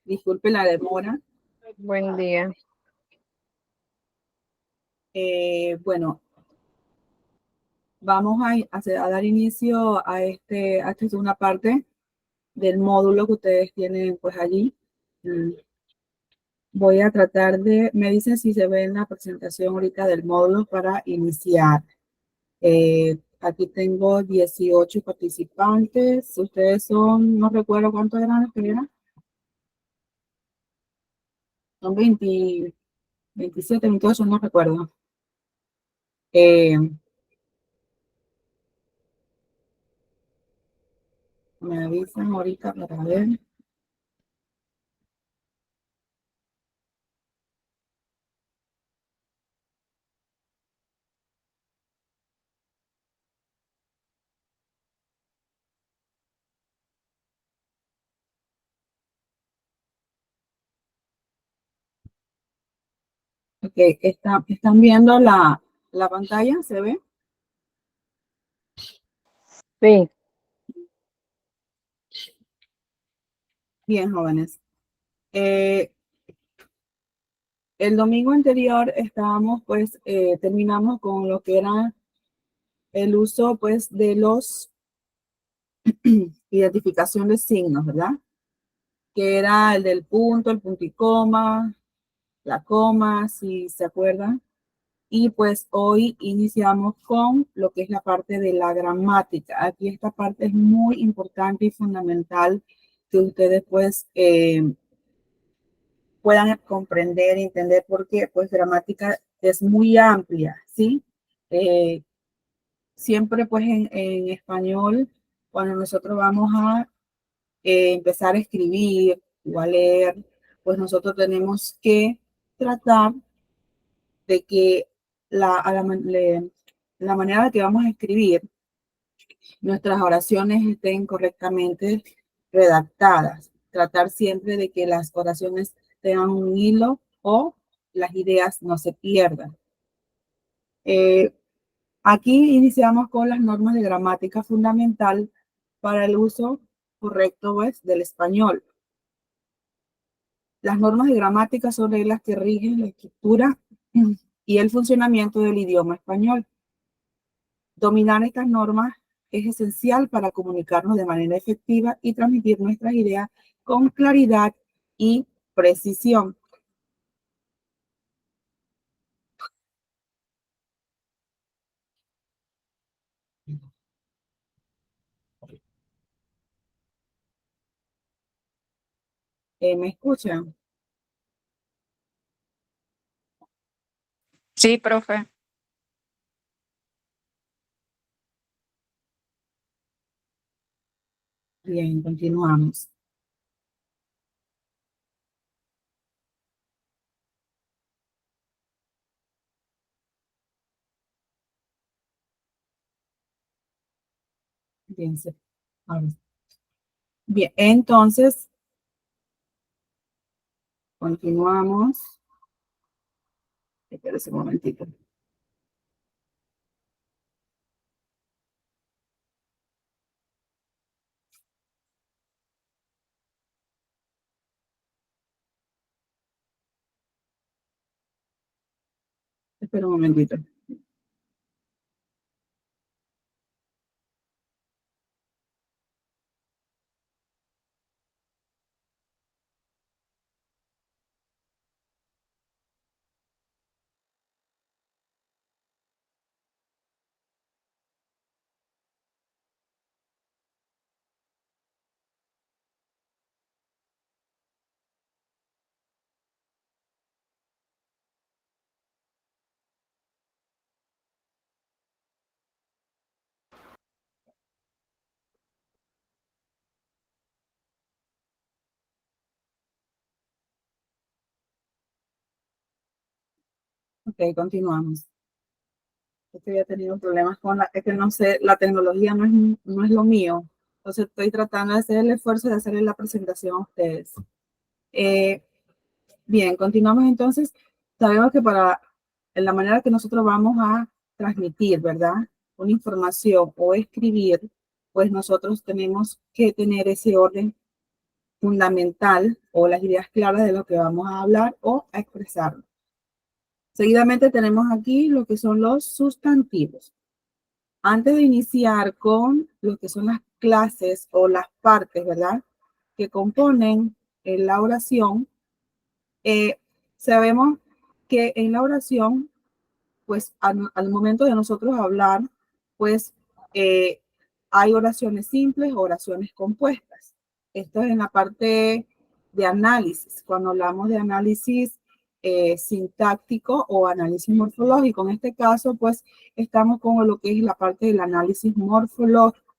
Disculpe la demora. Buen día. Bueno, vamos a dar inicio a esta segunda parte del módulo que ustedes tienen pues allí. Voy a tratar me dicen si se ve en la presentación ahorita del módulo para iniciar. Aquí tengo 18 participantes. Ustedes son, no recuerdo cuántos eran los que eran. Son 20, 27, 28, no recuerdo. Me avisan ahorita para ver. Ok, ¿están viendo la pantalla? ¿Se ve? Sí. Bien, jóvenes. El domingo anterior estábamos, pues, terminamos con lo que era el uso, pues, de los identificación de signos, ¿verdad? Que era el del punto, el punto y coma, la coma, si se acuerdan. Y pues hoy iniciamos con lo que es la parte de la gramática. Aquí esta parte es muy importante y fundamental que ustedes pues puedan comprender y entender porque pues gramática es muy amplia, ¿sí? Eh, Siempre pues en español, cuando nosotros vamos a empezar a escribir o a leer, pues nosotros tenemos que tratar de que la manera que vamos a escribir nuestras oraciones estén correctamente redactadas. Tratar siempre de que las oraciones tengan un hilo o las ideas no se pierdan. Eh, Aquí iniciamos con las normas de gramática fundamental para el uso correcto pues, del español. Las normas de gramática son reglas que rigen la estructura y el funcionamiento del idioma español. Dominar estas normas es esencial para comunicarnos de manera efectiva y transmitir nuestras ideas con claridad y precisión. ¿Me escuchan? Sí, profe. Bien, continuamos. Bien, bien, entonces continuamos. Espérense un momentito. Espera un momentito. Ok, continuamos. Estoy ya tenido problemas es que no sé, la tecnología no es lo mío. Entonces estoy tratando de hacer el esfuerzo de hacerle la presentación a ustedes. Eh, Bien, continuamos entonces. Sabemos que para la manera que nosotros vamos a transmitir, ¿verdad? Una información o escribir, pues nosotros tenemos que tener ese orden fundamental o las ideas claras de lo que vamos a hablar o a expresar. Seguidamente tenemos aquí lo que son los sustantivos. Antes de iniciar con lo que son las clases o las partes, ¿verdad? Que componen la oración, sabemos que en la oración, pues al momento de nosotros hablar, pues eh, hay oraciones simples, oraciones compuestas. Esto es en la parte de análisis. Cuando hablamos de análisis sintáctico o análisis morfológico, en este caso, pues estamos con lo que es la parte del análisis morfológico.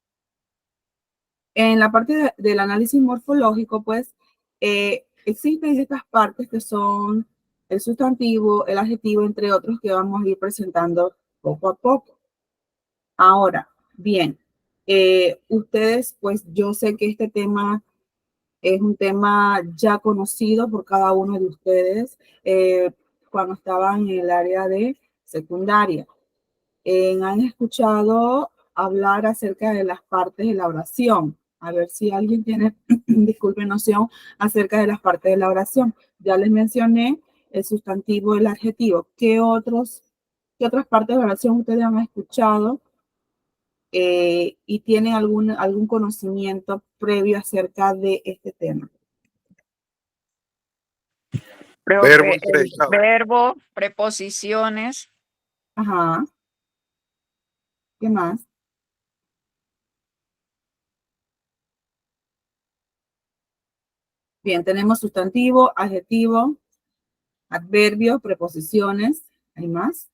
En la parte del análisis morfológico, pues, existen estas partes que son el sustantivo, el adjetivo, entre otros, que vamos a ir presentando poco a poco. Ahora, bien, ustedes, pues, yo sé que este tema es un tema ya conocido por cada uno de ustedes cuando estaban en el área de secundaria. Han escuchado hablar acerca de las partes de la oración. A ver si alguien tiene, disculpe, noción acerca de las partes de la oración. Ya les mencioné el sustantivo, el adjetivo. ¿Qué otras partes de la oración ustedes han escuchado y tienen algún conocimiento previo acerca de este tema? Verbo y El predicado. verbo, preposiciones, Ajá. ¿Qué más? Bien, tenemos sustantivo, adjetivo, adverbio, preposiciones. ¿Hay más?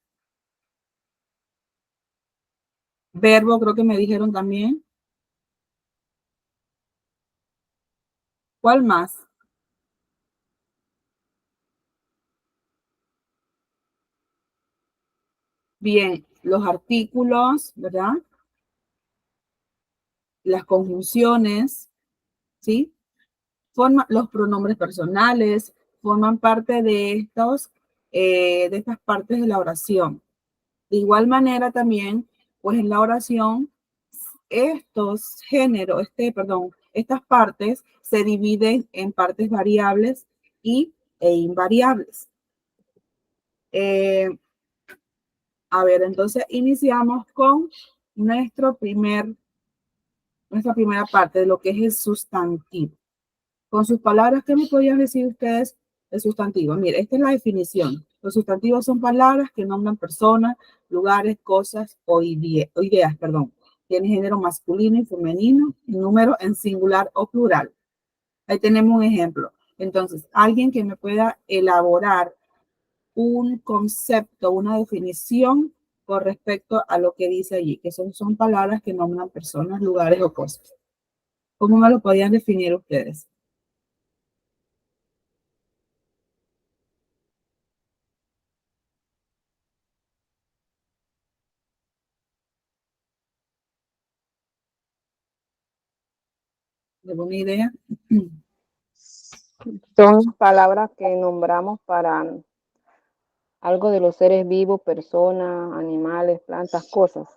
Verbo, creo que me dijeron también. ¿Cuál más? Bien, los artículos, ¿verdad? Las conjunciones, ¿sí? Los pronombres personales forman parte de estas partes de la oración. De igual manera también, pues en la oración, estas partes se dividen en partes variables e invariables. A ver, entonces iniciamos con nuestra primera parte de lo que es el sustantivo. Con sus palabras, ¿qué me podrían decir ustedes el sustantivo? Mire, esta es la definición. Los sustantivos son palabras que nombran personas, lugares, cosas o ideas, perdón. Tiene género masculino y femenino, número en singular o plural. Ahí tenemos un ejemplo. Entonces, alguien que me pueda elaborar un concepto, una definición con respecto a lo que dice allí, que son palabras que nombran personas, lugares o cosas. ¿Cómo me lo podían definir ustedes? ¿Alguna idea? son palabras que nombramos para algo de los seres vivos, personas, animales, plantas, cosas.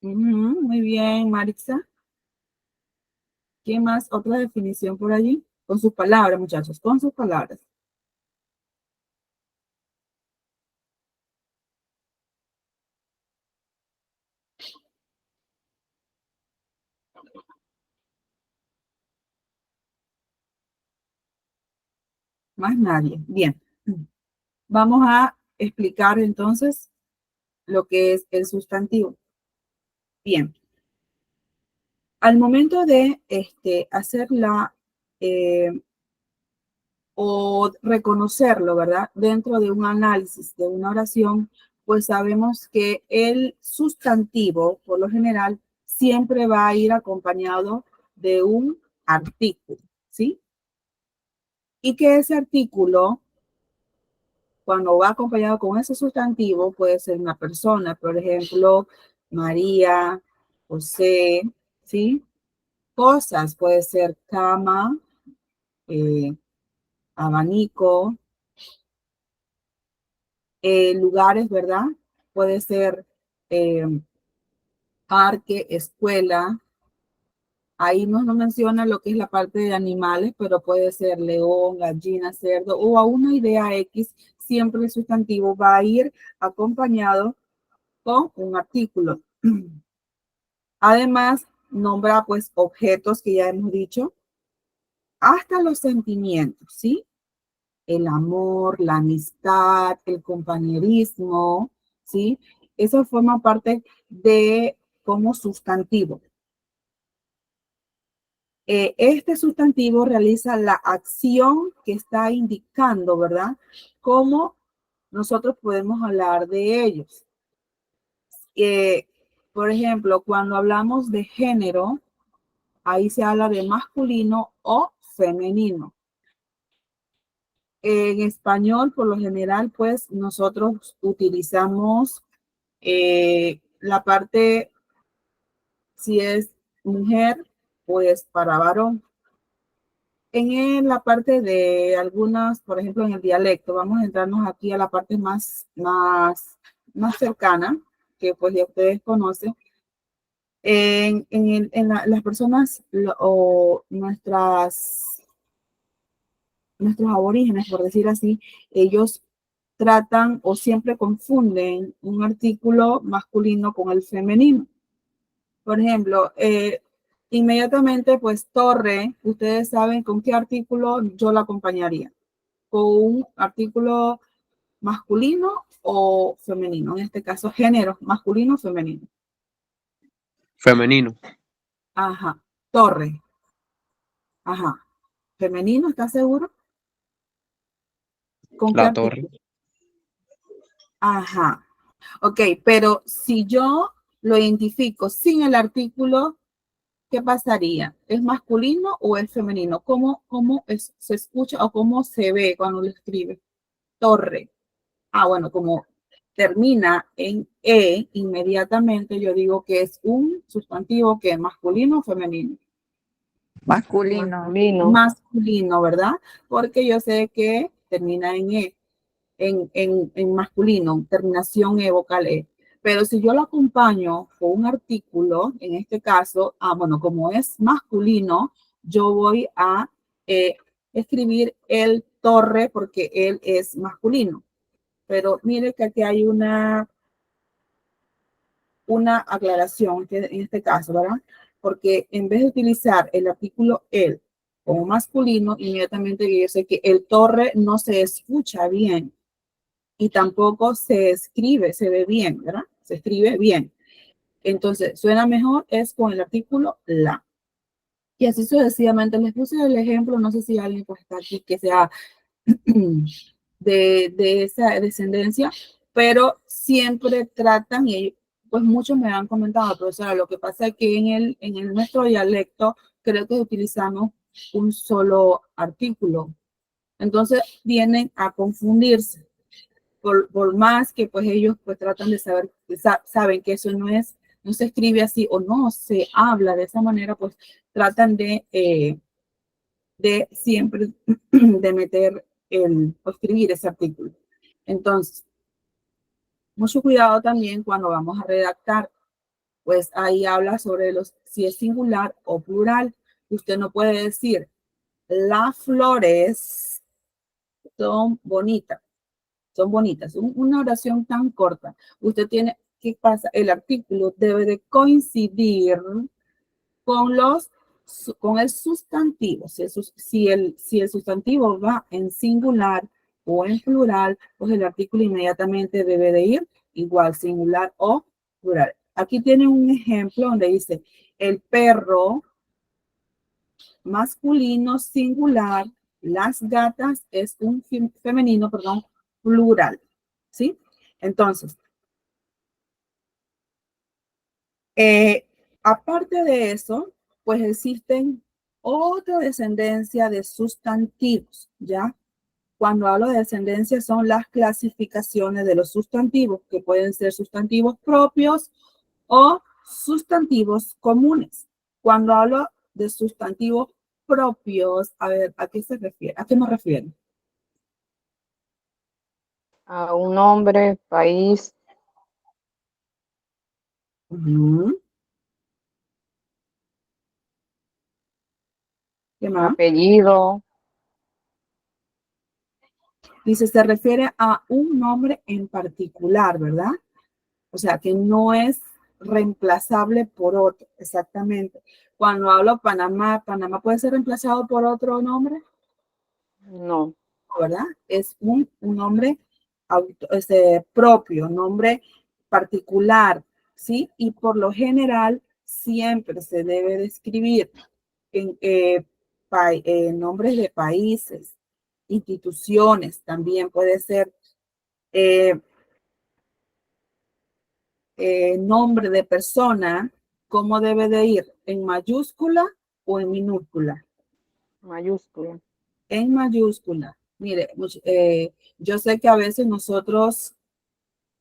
Muy bien, Marixa. ¿Qué más? Otra definición por allí. Con sus palabras, muchachos, con sus palabras. Más nadie. Bien. Vamos a explicar entonces lo que es el sustantivo. Bien. Al momento de hacerla o reconocerlo, ¿verdad? Dentro de un análisis de una oración, pues sabemos que el sustantivo, por lo general, siempre va a ir acompañado de un artículo, ¿sí? Y que ese artículo, cuando va acompañado con ese sustantivo, puede ser una persona, por ejemplo, María, José, ¿sí? Cosas, puede ser cama, abanico, lugares, ¿verdad? Puede ser eh, parque, escuela, Ahí no menciona lo que es la parte de animales, pero puede ser león, gallina, cerdo o a una idea X. Siempre el sustantivo va a ir acompañado con un artículo. Además, nombra pues objetos que ya hemos dicho, hasta los sentimientos, ¿sí? El amor, la amistad, el compañerismo, ¿sí? Eso forma parte de como sustantivo. Este sustantivo realiza la acción que está indicando, ¿verdad? Cómo nosotros podemos hablar de ellos. Por ejemplo, cuando hablamos de género, ahí se habla de masculino o femenino. En español, por lo general, pues nosotros utilizamos la parte, si es mujer, pues para varón. En la parte de algunas, por ejemplo, en el dialecto, vamos a entrarnos aquí a la parte más cercana, que pues ya ustedes conocen. Las personas o nuestros aborígenes, por decir así, ellos tratan o siempre confunden un artículo masculino con el femenino. Por ejemplo, inmediatamente, pues torre, ustedes saben con qué artículo yo la acompañaría. Con un artículo masculino o femenino. En este caso, género, masculino o femenino. Femenino. Ajá. Torre. Ajá. Femenino, ¿estás seguro? ¿Con qué La artículo? torre. Ajá. Ok, pero si yo lo identifico sin el artículo, ¿qué pasaría? ¿Es masculino o es femenino? ¿Cómo se escucha o cómo se ve cuando lo escribe? Torre. Ah, bueno, como termina en E, inmediatamente yo digo que es un sustantivo que es masculino o femenino. Masculino. Masculino, ¿verdad? Porque yo sé que termina en E, en masculino, terminación E, vocal E. Pero si yo lo acompaño con un artículo, en este caso, bueno, como es masculino, yo voy a escribir el torre porque él es masculino. Pero mire que aquí hay una aclaración en este caso, ¿verdad? Porque en vez de utilizar el artículo el como masculino, inmediatamente yo sé que el torre no se escucha bien y tampoco se escribe, se ve bien, ¿verdad? Se escribe bien. Entonces, suena mejor es con el artículo la. Y así sucesivamente. Les puse el ejemplo, no sé si alguien pues está aquí que sea de esa descendencia, pero siempre tratan, y pues muchos me han comentado, profesora, lo que pasa es que en nuestro dialecto creo que utilizamos un solo artículo. Entonces vienen a confundirse. Por más que pues ellos pues tratan de saber, saben que eso no se escribe así o no se habla de esa manera, pues tratan de siempre de meter o escribir ese artículo. Entonces, mucho cuidado también cuando vamos a redactar, pues ahí habla sobre si es singular o plural. Usted no puede decir, las flores son bonitas, Una oración tan corta. Usted tiene, ¿qué pasa? El artículo debe de coincidir con con el sustantivo. Si el sustantivo va en singular o en plural, pues el artículo inmediatamente debe de ir igual, singular o plural. Aquí tiene un ejemplo donde dice, el perro masculino singular, las gatas es un femenino, perdón, plural. ¿Sí? Entonces, aparte de eso, pues existen otra descendencia de sustantivos, ¿ya? Cuando hablo de descendencia son las clasificaciones de los sustantivos, que pueden ser sustantivos propios o sustantivos comunes. Cuando hablo de sustantivos propios, a ver, ¿a qué se refiere? ¿A qué me refiero? A un nombre, país. Uh-huh. ¿Qué más? apellido, Dice, se refiere a un nombre en particular, ¿verdad? O sea, que no es reemplazable por otro, exactamente. Cuando hablo Panamá, ¿Panamá puede ser reemplazado por otro nombre? no, ¿Verdad? Es un nombre propio, nombre particular, ¿sí? Y por lo general siempre se debe de escribir en nombres de países, instituciones, también puede ser eh, nombre de persona, ¿cómo debe de ir? ¿En mayúscula o en minúscula? mayúscula. En mayúscula. Mire, yo sé que a veces nosotros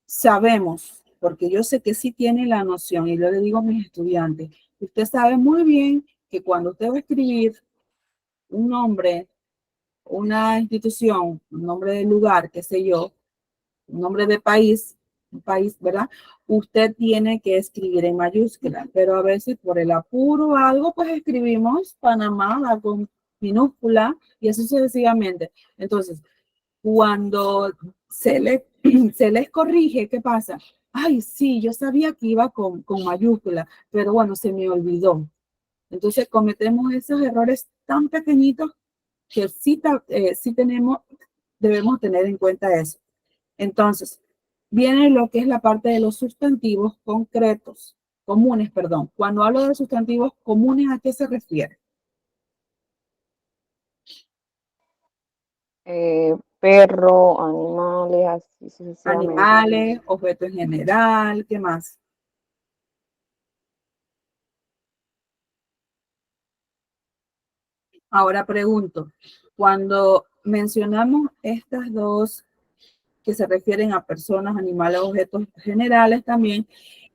sabemos, porque yo sé que sí tiene la noción, y yo le digo a mis estudiantes, usted sabe muy bien que cuando usted va a escribir un nombre, una institución, un nombre de lugar, qué sé yo, un nombre de país, un país, ¿verdad? Usted tiene que escribir en mayúscula, pero a veces por el apuro o algo, pues escribimos Panamá con minúscula y así sucesivamente. Entonces, cuando se les corrige, ¿qué pasa? Ay, sí, yo sabía que iba con mayúscula, pero bueno, se me olvidó. Entonces cometemos esos errores tan pequeñitos que sí debemos tener en cuenta eso. Entonces, viene lo que es la parte de los sustantivos comunes, perdón. Cuando hablo de sustantivos comunes, ¿a qué se refiere? Perro, animales, así sucesivamente. Animales, objetos en general, ¿qué más? Ahora pregunto, cuando mencionamos estas dos que se refieren a personas, animales, objetos generales también,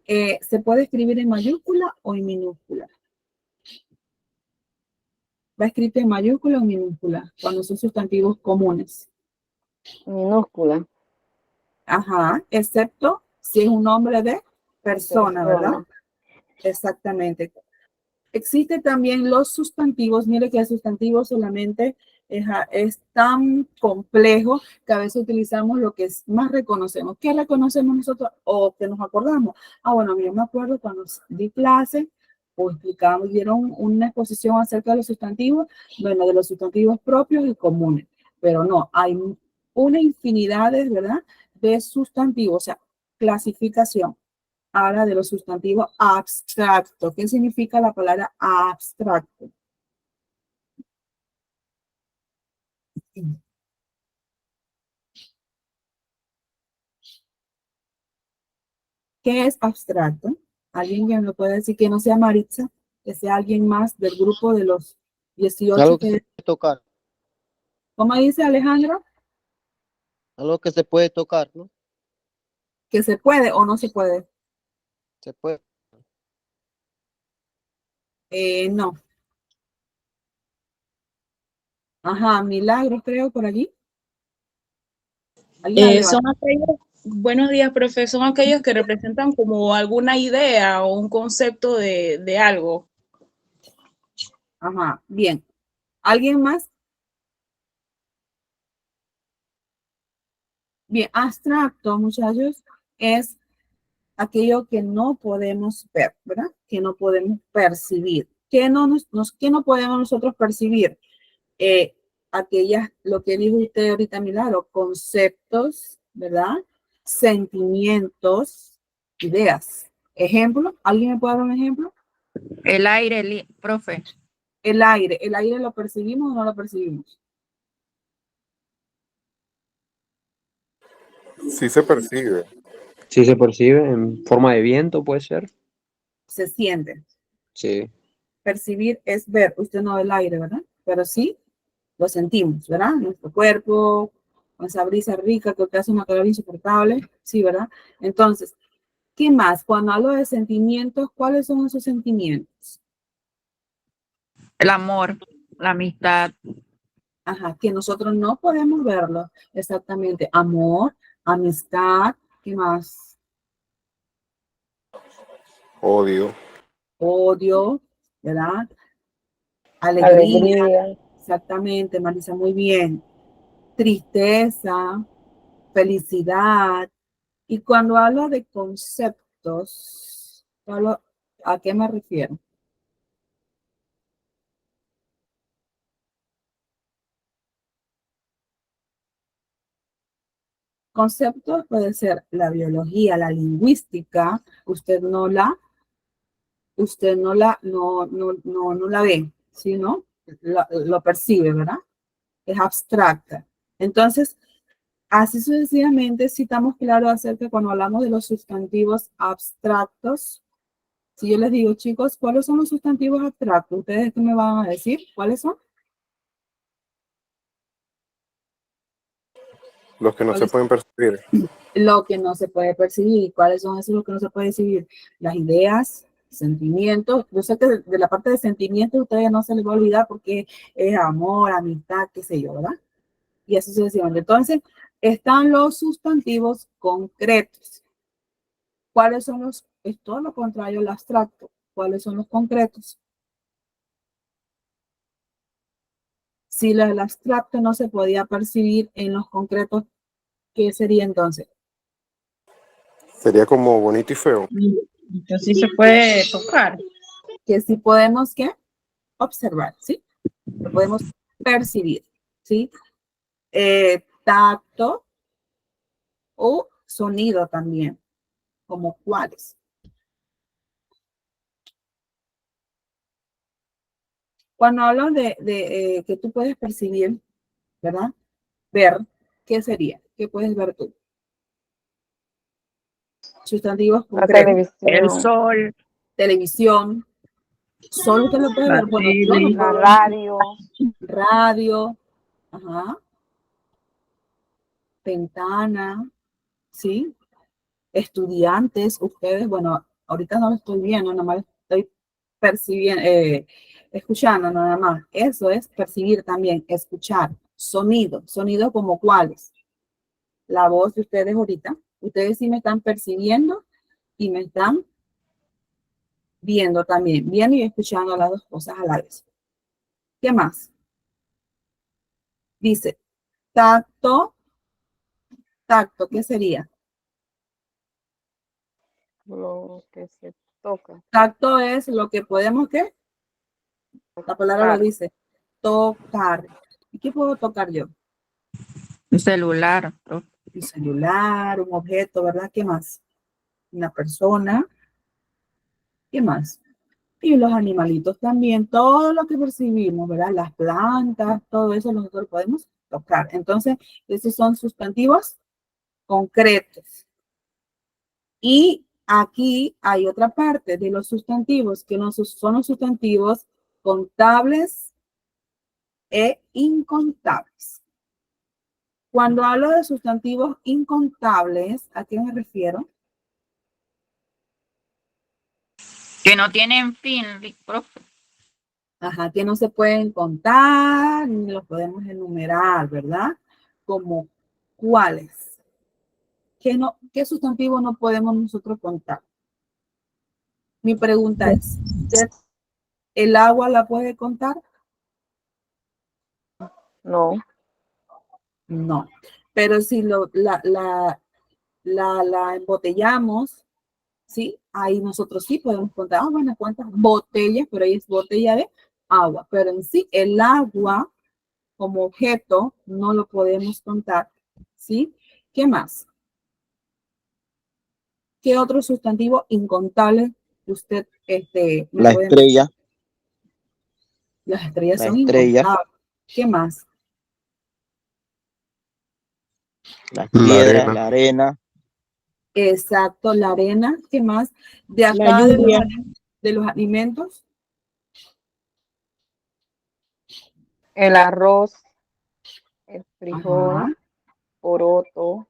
¿se puede escribir en mayúscula o en minúscula? ¿Va escrito en mayúscula o en minúscula cuando son sustantivos comunes? Minúscula, Ajá, excepto si es un nombre de persona, ¿verdad? persona. Exactamente. Existen también los sustantivos. Mire que el sustantivo solamente es tan complejo que a veces utilizamos lo que más reconocemos. ¿Qué reconocemos nosotros o que nos acordamos? Ah, bueno, yo me acuerdo cuando di clase o explicamos, dieron una exposición acerca de los sustantivos, bueno, de los sustantivos propios y comunes. Pero no, hay una infinidad, ¿verdad? De sustantivos, o sea, clasificación. Habla de los sustantivos abstractos. ¿Qué significa la palabra abstracto? ¿Qué es abstracto? ¿Alguien que me lo puede decir que no sea Maritza? Que sea alguien más del grupo de los 18 Algo que se puede tocar, ¿Cómo dice Alejandro? algo que se puede tocar, ¿no? ¿Que se puede o no se puede? Se puede. No. Ajá, Milagros creo por allí. ¿Alguien la Son levanta? aquellos, buenos días, profe, son aquellos que representan como alguna idea o un concepto de algo. Ajá, bien. ¿Alguien más? Bien, abstracto, muchachos, es aquello que no podemos ver, ¿verdad? Que no podemos percibir. ¿Qué no podemos nosotros percibir? Eh, lo que dijo usted ahorita, Milagro, conceptos, ¿verdad? Sentimientos, ideas. Ejemplo, ¿alguien me puede dar un ejemplo? El aire, profe. El aire lo percibimos o no lo percibimos. Sí se percibe. Sí se percibe en forma de viento, puede ser. Se siente. Sí. Percibir es ver, usted no ve el aire, ¿verdad? Pero sí lo sentimos, ¿verdad? Nuestro cuerpo, con esa brisa rica que te hace una calor insoportable, sí, ¿verdad? Entonces, ¿qué más? Cuando hablo de sentimientos, ¿cuáles son esos sentimientos? El amor, la amistad, Ajá, que nosotros no podemos verlo exactamente. Amor, amistad, ¿qué más? Odio. Odio, ¿verdad? alegría, Alegría, exactamente, Marisa, muy bien. Tristeza, felicidad. Y cuando hablo de conceptos, ¿a qué me refiero? Conceptos puede ser la biología, la lingüística, no la ve, ¿sí, no? Lo percibe, ¿verdad? Es abstracta. Entonces, así sucesivamente, si estamos claros acerca cuando hablamos de los sustantivos abstractos. Si yo les digo, chicos, ¿cuáles son los sustantivos abstractos? ¿Ustedes qué me van a decir? ¿Cuáles son? Los que no se ¿Cuáles? pueden percibir. Lo que no se puede percibir. ¿Cuáles son esos los que no se puede percibir? Las ideas, sentimientos. Yo sé que de la parte de sentimientos ustedes no se les va a olvidar porque es amor, amistad, qué sé yo, ¿verdad? Y así sucesivamente. Entonces, están los sustantivos concretos. ¿Cuáles son los? Es todo lo contrario al abstracto. ¿Cuáles son los concretos? Si el abstracto no se podía percibir en los concretos, ¿qué sería entonces? Sería como bonito y feo. Entonces sí se puede tocar. Que sí podemos, ¿qué? Observar, ¿sí? Lo podemos percibir, ¿sí? Tacto o sonido también, como cuáles. Cuando hablo de que tú puedes percibir, ¿verdad? Ver, ¿qué sería? ¿Qué puedes ver tú? Sustantivos la concretos. El televisión, sol, Televisión. Solo usted lo puede la ver. Bueno, yo no tele, la puedo ver. radio, Radio. Ajá. Ventana. ¿Sí? Estudiantes, ustedes, bueno, ahorita no lo estoy viendo, nada más estoy percibiendo, escuchando nada más. Eso es percibir también, escuchar. Sonido, sonido como cuáles. La voz de ustedes ahorita. Ustedes sí me están percibiendo y me están viendo también, viendo y escuchando las dos cosas a la vez. ¿Qué más? Dice, tacto, tacto, ¿qué sería? lo que se toca, Tacto es lo que podemos, ¿qué? La palabra lo tocar, dice, tocar. ¿Y qué puedo tocar yo? un celular, profe. Un celular, un objeto, ¿verdad? ¿Qué más? Una persona. ¿Qué más? Y los animalitos también, todo lo que percibimos, ¿verdad? Las plantas, todo eso nosotros podemos tocar. Entonces, esos son sustantivos concretos. Y aquí hay otra parte de los sustantivos, que no son los sustantivos contables e incontables. Cuando hablo de sustantivos incontables, ¿a qué me refiero? Que no tienen fin, profe. Ajá, que no se pueden contar, ni los podemos enumerar, ¿verdad? Como cuáles. ¿Qué sustantivo no podemos nosotros contar? Mi pregunta es, ¿usted el agua la puede contar? no, No. Pero si la embotellamos, ¿sí? Ahí nosotros sí podemos contar, bueno, cuántas botellas, pero ahí es botella de agua. Pero en sí, el agua como objeto no lo podemos contar, ¿sí? ¿Qué más? ¿Qué otro sustantivo incontable usted me La puede mencionar? estrella, Las estrellas la son estrella, incontables. ¿Qué más? las La piedras, arena. la arena, Exacto, la arena. ¿Qué más? De La acá lluvia. de los alimentos, el arroz, el ajá, frijol, poroto,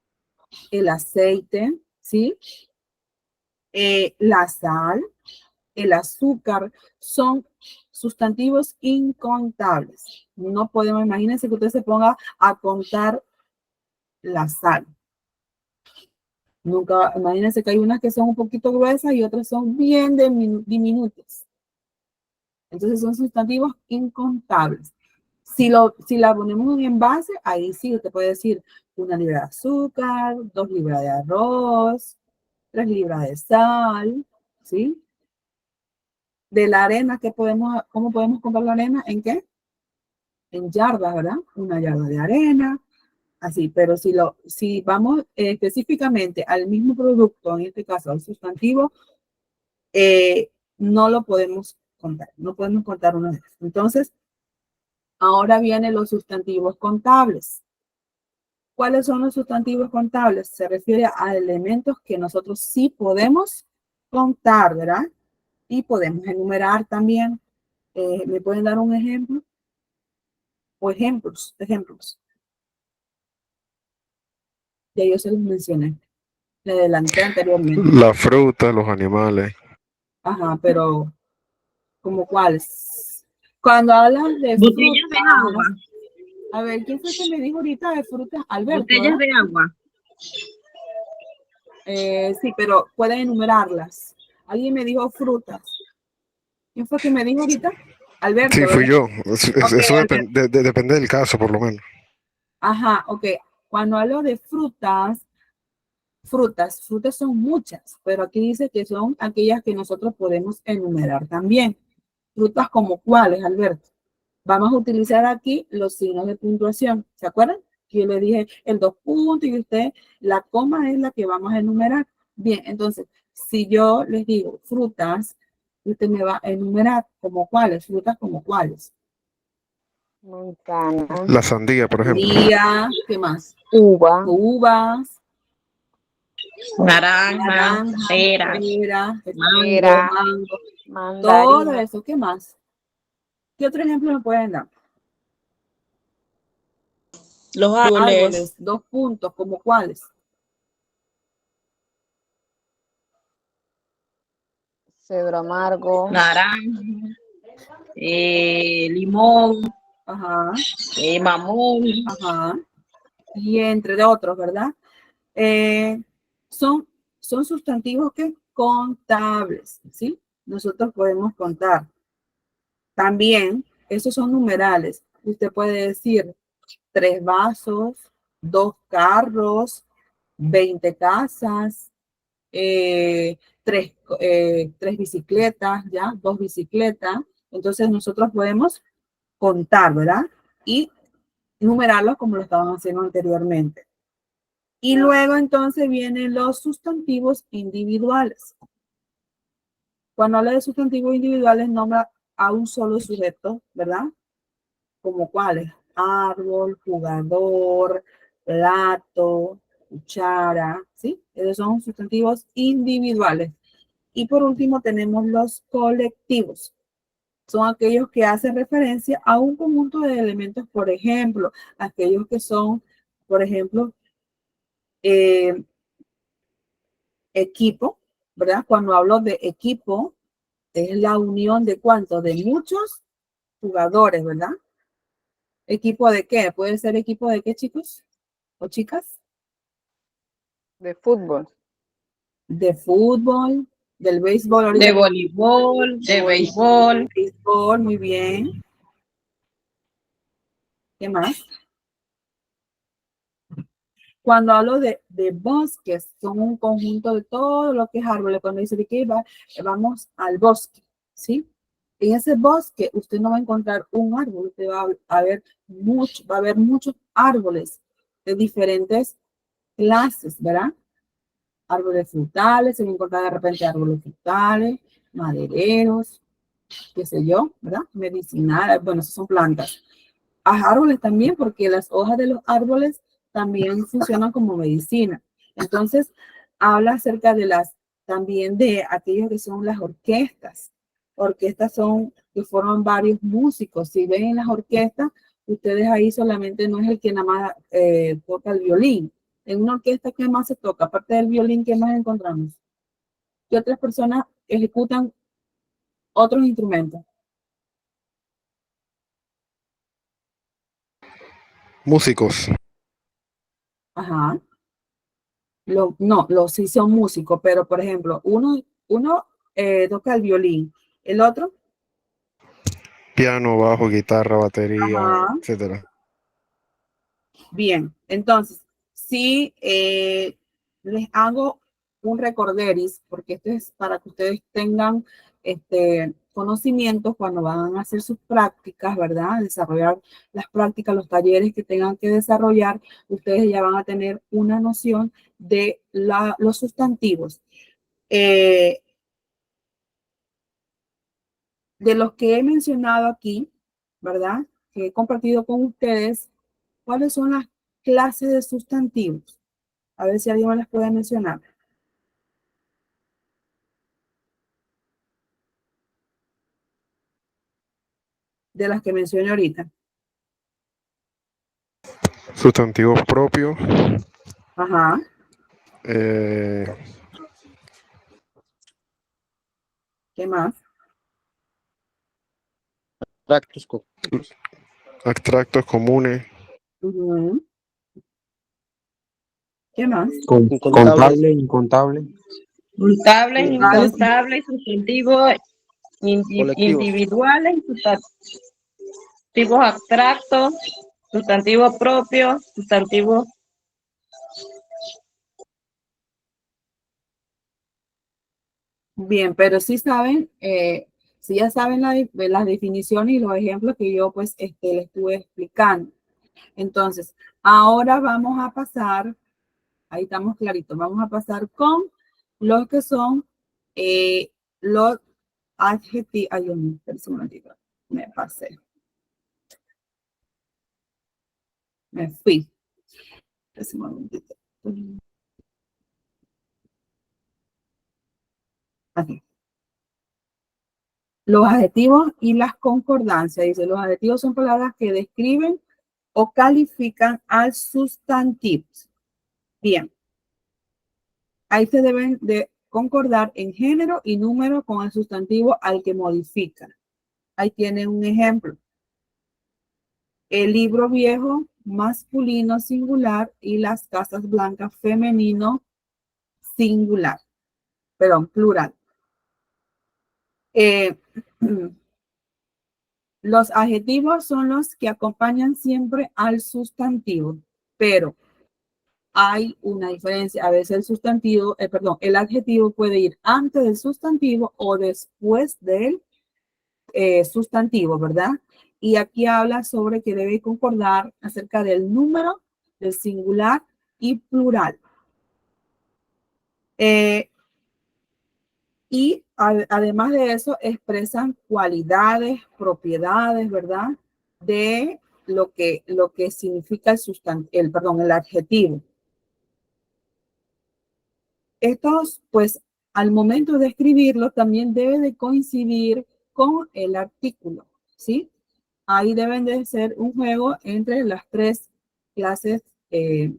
el aceite, ¿sí? La sal, el azúcar, son sustantivos incontables. No podemos, imagínense que usted se ponga a contar la sal. Nunca, imagínense que hay unas que son un poquito gruesas y otras son bien diminutas. Entonces son sustantivos incontables. Si la ponemos en envase, ahí sí usted puede decir 1 libra de azúcar, 2 libras de arroz, 3 libras de sal, ¿sí? De la arena, ¿cómo podemos comprar la arena? ¿En qué? En yardas, ¿verdad? 1 yarda de arena, así. Pero si vamos específicamente al mismo producto, en este caso al sustantivo, no lo podemos contar. No podemos contar uno de esos. Entonces, ahora vienen los sustantivos contables. ¿Cuáles son los sustantivos contables? Se refiere a elementos que nosotros sí podemos contar, ¿verdad? Y podemos enumerar también. ¿Me pueden dar un ejemplo? O ejemplos. Ya yo se los mencioné. Le adelanté anteriormente. La fruta, los animales. Ajá, pero ¿como cuáles? Cuando hablan de Botellas de frutas, agua. a ver, ¿quién fue que me dijo ahorita de frutas? Alberto, Botellas ¿verdad? de agua. Sí, pero pueden enumerarlas. Alguien me dijo frutas. ¿Quién fue que me dijo ahorita? Alberto, Sí, fui ¿verdad? yo. Ok, Eso Alberto. depende del caso, por lo menos. Ajá, ok. Cuando hablo de frutas son muchas, pero aquí dice que son aquellas que nosotros podemos enumerar también. Frutas como cuáles, Alberto. Vamos a utilizar aquí los signos de puntuación. ¿Se acuerdan? Que yo le dije el 2 puntos y usted, la coma es la que vamos a enumerar. Bien, entonces, si yo les digo frutas, usted me va a enumerar como cuáles, frutas como cuáles. Manzana, La sandía, por ejemplo. Sandía, ¿qué más? uva, Uvas, Naranja, naranja, pera, pera, pera, mango, todo mandarina, eso. ¿Qué más? ¿Qué otro ejemplo me pueden dar? Los árboles, Árboles, 2 puntos, ¿como cuáles? cedro amargo, naranja, limón, Ajá, mamón. ajá. Y entre otros, ¿verdad? Eh, son, son sustantivos que contables, ¿sí? Nosotros podemos contar. También, esos son numerales. Usted puede decir 3 vasos, 2 carros, 20 casas, 3 bicicletas, ¿ya? 2 bicicletas. Entonces, nosotros podemos contar, ¿verdad? Y numerarlos como lo estaban haciendo anteriormente. Y luego entonces vienen los sustantivos individuales. Cuando habla de sustantivos individuales, nombra a un solo sujeto, ¿verdad? Como cuáles: árbol, jugador, plato, cuchara, ¿sí? Esos son sustantivos individuales. Y por último tenemos los colectivos. Son aquellos que hacen referencia a un conjunto de elementos, por ejemplo, aquellos que son, por ejemplo, equipo, ¿verdad? Cuando hablo de equipo, es la unión de cuántos, de muchos jugadores, ¿verdad? ¿Equipo de qué? ¿Puede ser equipo de qué, chicos o chicas? de fútbol, De fútbol, del béisbol, ahorita De voleibol, de béisbol. béisbol, muy bien. ¿Qué más? Cuando hablo de bosques, son un conjunto de todo lo que es árboles. Cuando dice de que vamos al bosque, ¿sí? En ese bosque usted no va a encontrar un árbol, usted va a ver muchos árboles de diferentes clases, ¿verdad? Árboles frutales, se va a encontrar de repente árboles frutales, madereros, qué sé yo, ¿verdad? Medicinales, bueno, esas son plantas. A árboles también, porque las hojas de los árboles también funcionan como medicina. Entonces, habla acerca de también de aquellos que son las orquestas. Orquestas son que forman varios músicos. Si ven en las orquestas, ustedes ahí solamente no es el que nada más toca el violín. En una orquesta, ¿qué más se toca? Aparte del violín, ¿qué más encontramos? ¿Qué otras personas ejecutan otros instrumentos? Músicos. Ajá. No, los sí son músicos, pero por ejemplo, uno toca el violín, el otro Piano, bajo, guitarra, batería, Ajá. etcétera. Bien, entonces, si les hago un recorderis, porque esto es para que ustedes tengan conocimientos cuando van a hacer sus prácticas, ¿verdad? Desarrollar las prácticas, los talleres que tengan que desarrollar, ustedes ya van a tener una noción de los sustantivos. De los que he mencionado aquí, ¿verdad? Que he compartido con ustedes, ¿cuáles son las clases de sustantivos? A ver si alguien me las puede mencionar. De las que mencioné ahorita. Sustantivos propios. Ajá. ¿Qué más? Abstractos comunes. Ujú. ¿Qué más? Contable, incontable. Contables, Vale. incontables, sustantivos Colectivos. individuales, sustantivos abstractos, sustantivos propios, sustantivos. Bien, pero sí saben, sí ya saben las definiciones y los ejemplos que yo pues les estuve explicando. Entonces, ahora vamos a pasar, ahí estamos claritos, vamos a pasar con los que son los adjetivos. Ay, Dios mío, espera un momentito, me pasé. Me fui. Espera un momentito. Aquí. Los adjetivos y las concordancias. Dice, los adjetivos son palabras que describen o califican al sustantivo. Bien. Ahí se deben de concordar en género y número con el sustantivo al que modifican. Ahí tienen un ejemplo. El libro viejo, masculino singular, y las casas blancas, femenino singular. Perdón, plural. Los adjetivos son los que acompañan siempre al sustantivo, pero hay una diferencia. A veces el sustantivo, el adjetivo puede ir antes del sustantivo o después del sustantivo, ¿verdad? Y aquí habla sobre que debe concordar acerca del número, del singular y plural. Y además de eso, expresan cualidades, propiedades, ¿verdad? De lo que significa el adjetivo. Estos, pues, al momento de escribirlo, también debe de coincidir con el artículo, ¿sí? Ahí deben de ser un juego entre las tres clases de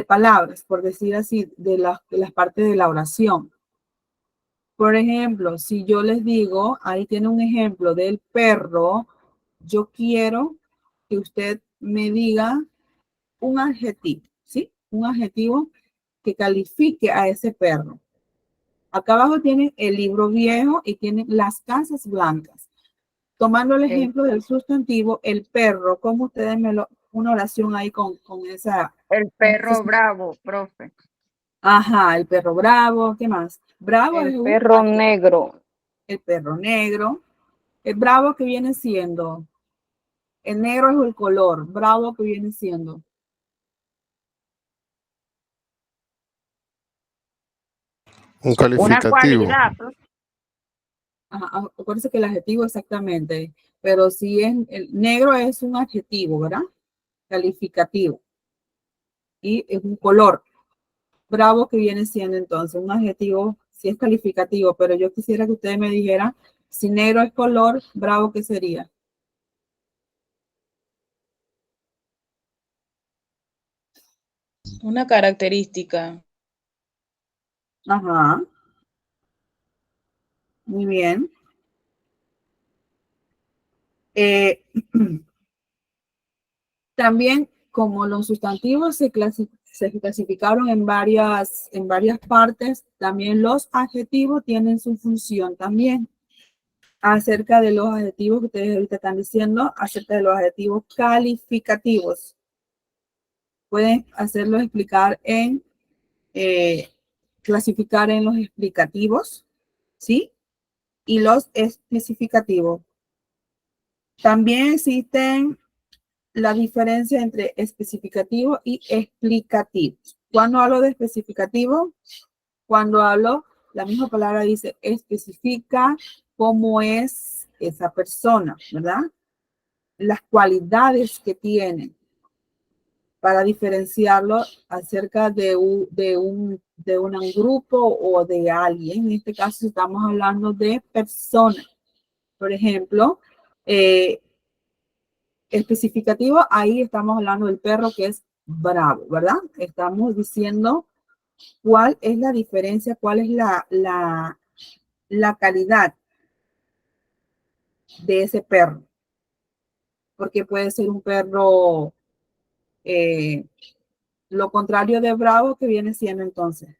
palabras, por decir así, de las partes de la oración. Por ejemplo, si yo les digo, ahí tiene un ejemplo del perro, yo quiero que usted me diga un adjetivo, ¿sí? Un adjetivo que califique a ese perro. Acá abajo tienen el libro viejo y tienen las casas blancas. Tomando el ejemplo del sustantivo, el perro, ¿cómo ustedes una oración ahí con esa? El perro bravo, profe. Ajá, el perro bravo, ¿qué más? Bravo es El perro negro. el perro negro. El bravo que viene siendo, el negro es el color, bravo que viene siendo. Un Una calificativo. cualidad, profe. Ajá, acuérdense que el adjetivo exactamente, pero si es el negro es un adjetivo, ¿verdad? Calificativo. Y es un color. Bravo que viene siendo entonces un adjetivo, si es calificativo, pero yo quisiera que ustedes me dijeran si negro es color, bravo ¿qué sería? Una característica. Ajá. Muy bien. También, como los sustantivos se clasificaron en varias partes, también los adjetivos tienen su función también. acerca de los adjetivos que ustedes ahorita están diciendo, acerca de los adjetivos calificativos. Pueden hacerlo explicar en, clasificar en los explicativos, ¿sí? Y los especificativos. También existen la diferencia entre especificativo y explicativo. Cuando hablo de especificativo, cuando hablo, la misma palabra dice especifica cómo es esa persona, ¿verdad? Las cualidades que tiene para diferenciarlo acerca de un grupo o de alguien. En este caso estamos hablando de personas. Por ejemplo, especificativo, ahí estamos hablando del perro que es bravo, ¿verdad? Estamos diciendo cuál es la diferencia, cuál es la calidad de ese perro. Porque puede ser un perro, lo contrario de bravo, que viene siendo entonces.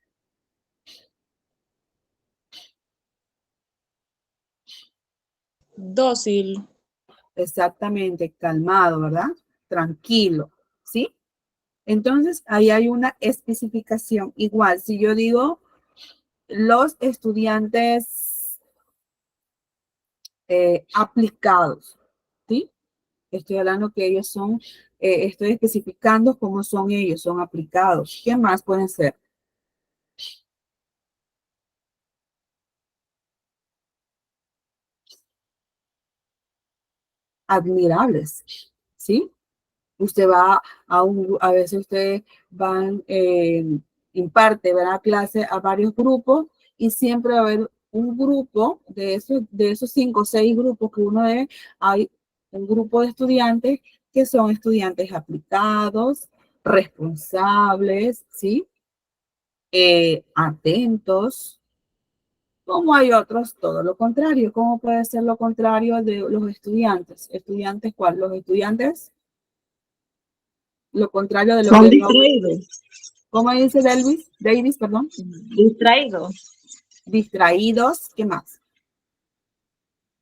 Dócil. Exactamente, calmado, ¿verdad? Tranquilo, ¿sí? Entonces, ahí hay una especificación. Igual, si yo digo los estudiantes aplicados, ¿sí? Estoy hablando que ellos son, estoy especificando cómo son ellos, son aplicados. ¿Qué más pueden ser? Admirables, ¿sí? Usted va a veces usted van, imparte, ¿verdad? Clase a varios grupos y siempre va a haber un grupo de esos 5 o 6 grupos que uno ve, hay un grupo de estudiantes que son estudiantes aplicados, responsables, ¿sí? Atentos, como hay otros, todo lo contrario. ¿Cómo puede ser lo contrario de los estudiantes? ¿Estudiantes cuál? Los estudiantes, lo contrario de lo Son que no. distraídos. ¿Cómo dice Davis, perdón. Distraídos. Distraídos. ¿Qué más?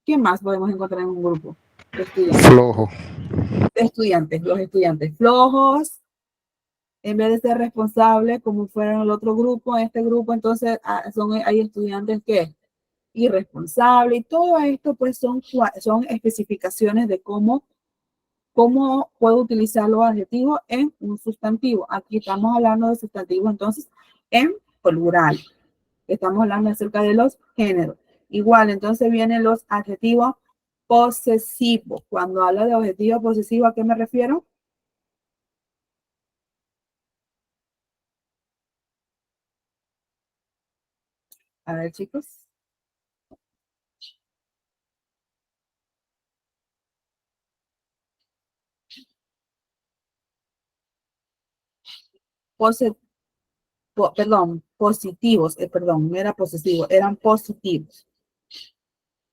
¿Qué más podemos encontrar en un grupo de estudiantes? Flojo. Los estudiantes flojos, en vez de ser responsables como fueron el otro grupo, en este grupo, entonces hay estudiantes que irresponsables, y todo esto pues son especificaciones de cómo puedo utilizar los adjetivos en un sustantivo. Aquí estamos hablando de sustantivos entonces en plural. Estamos hablando acerca de los géneros. Igual, entonces vienen los adjetivos posesivos. Cuando hablo de adjetivos posesivos, ¿a qué me refiero? A ver, chicos. Positivos, perdón, no era posesivo, eran positivos.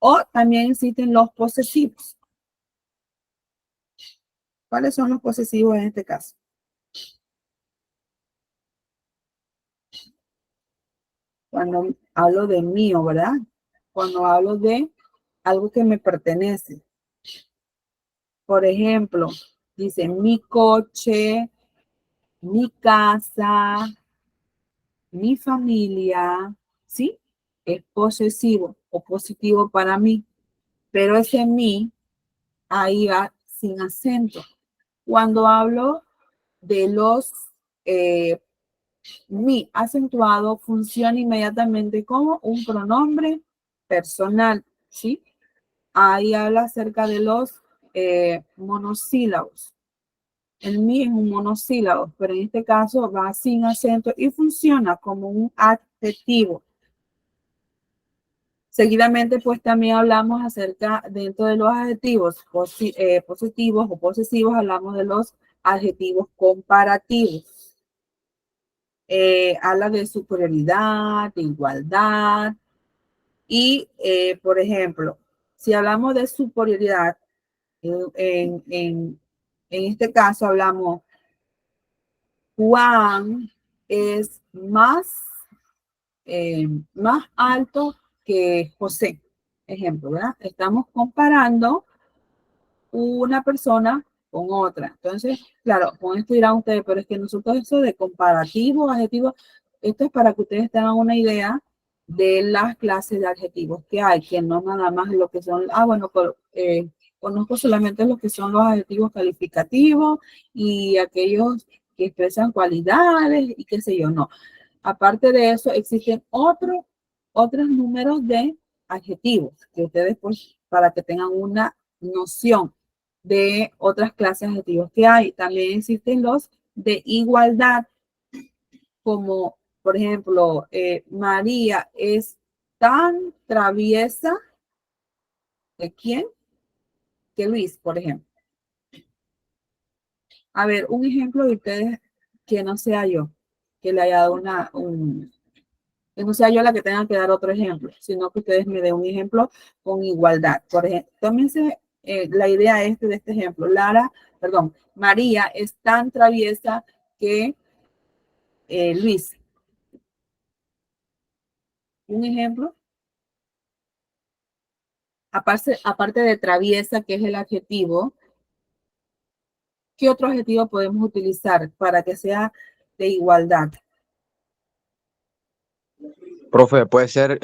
O también existen los posesivos. ¿Cuáles son los posesivos en este caso? Cuando hablo de mío, ¿verdad? Cuando hablo de algo que me pertenece. Por ejemplo, dice mi coche, mi casa, mi familia, ¿sí? Es posesivo o positivo para mí, pero ese mí ahí va sin acento. Cuando hablo de los mi acentuado, funciona inmediatamente como un pronombre personal, ¿sí? Ahí habla acerca de los monosílabos. El mi es un monosílabo, pero en este caso va sin acento y funciona como un adjetivo. Seguidamente, pues también hablamos acerca, dentro de los adjetivos positivos o posesivos, hablamos de los adjetivos comparativos. Habla de superioridad, de igualdad y, por ejemplo, si hablamos de superioridad, en este caso hablamos Juan es más alto que José. ejemplo, ¿verdad? Estamos comparando una persona con otra. Entonces, claro, con esto dirán ustedes, pero es que nosotros eso de comparativo, adjetivo, esto es para que ustedes tengan una idea de las clases de adjetivos que hay, que no nada más lo que son, bueno, conozco solamente lo que son los adjetivos calificativos y aquellos que expresan cualidades y qué sé yo, no. Aparte de eso, existen otros números de adjetivos que ustedes, pues, para que tengan una noción de otras clases de adjetivos que hay. También existen los de igualdad, como, por ejemplo, María es tan traviesa, ¿de quién? Que Luis, por ejemplo. A ver, un ejemplo de ustedes que no sea yo, que le haya dado que no sea yo la que tenga que dar otro ejemplo, sino que ustedes me den un ejemplo con igualdad. Por ejemplo, tómense la idea de este ejemplo. María es tan traviesa que Luis. Un ejemplo. Aparte de traviesa, que es el adjetivo, ¿qué otro adjetivo podemos utilizar para que sea de igualdad? Profe, puede ser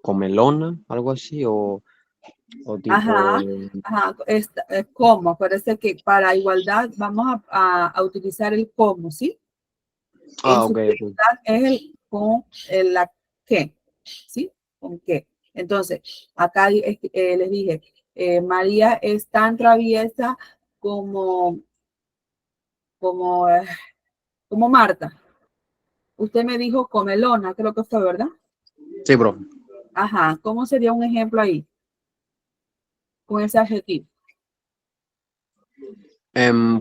comelona, algo así, o tipo... Ajá, como. Parece que para igualdad vamos a utilizar el como, ¿sí? En ok. superioridad es el con la que, ¿sí? Con qué. Entonces, acá les dije, María es tan traviesa como, como, eh, como Marta. Usted me dijo comelona, creo que fue, ¿verdad? Sí, profe. Ajá, ¿cómo sería un ejemplo ahí? Con ese adjetivo.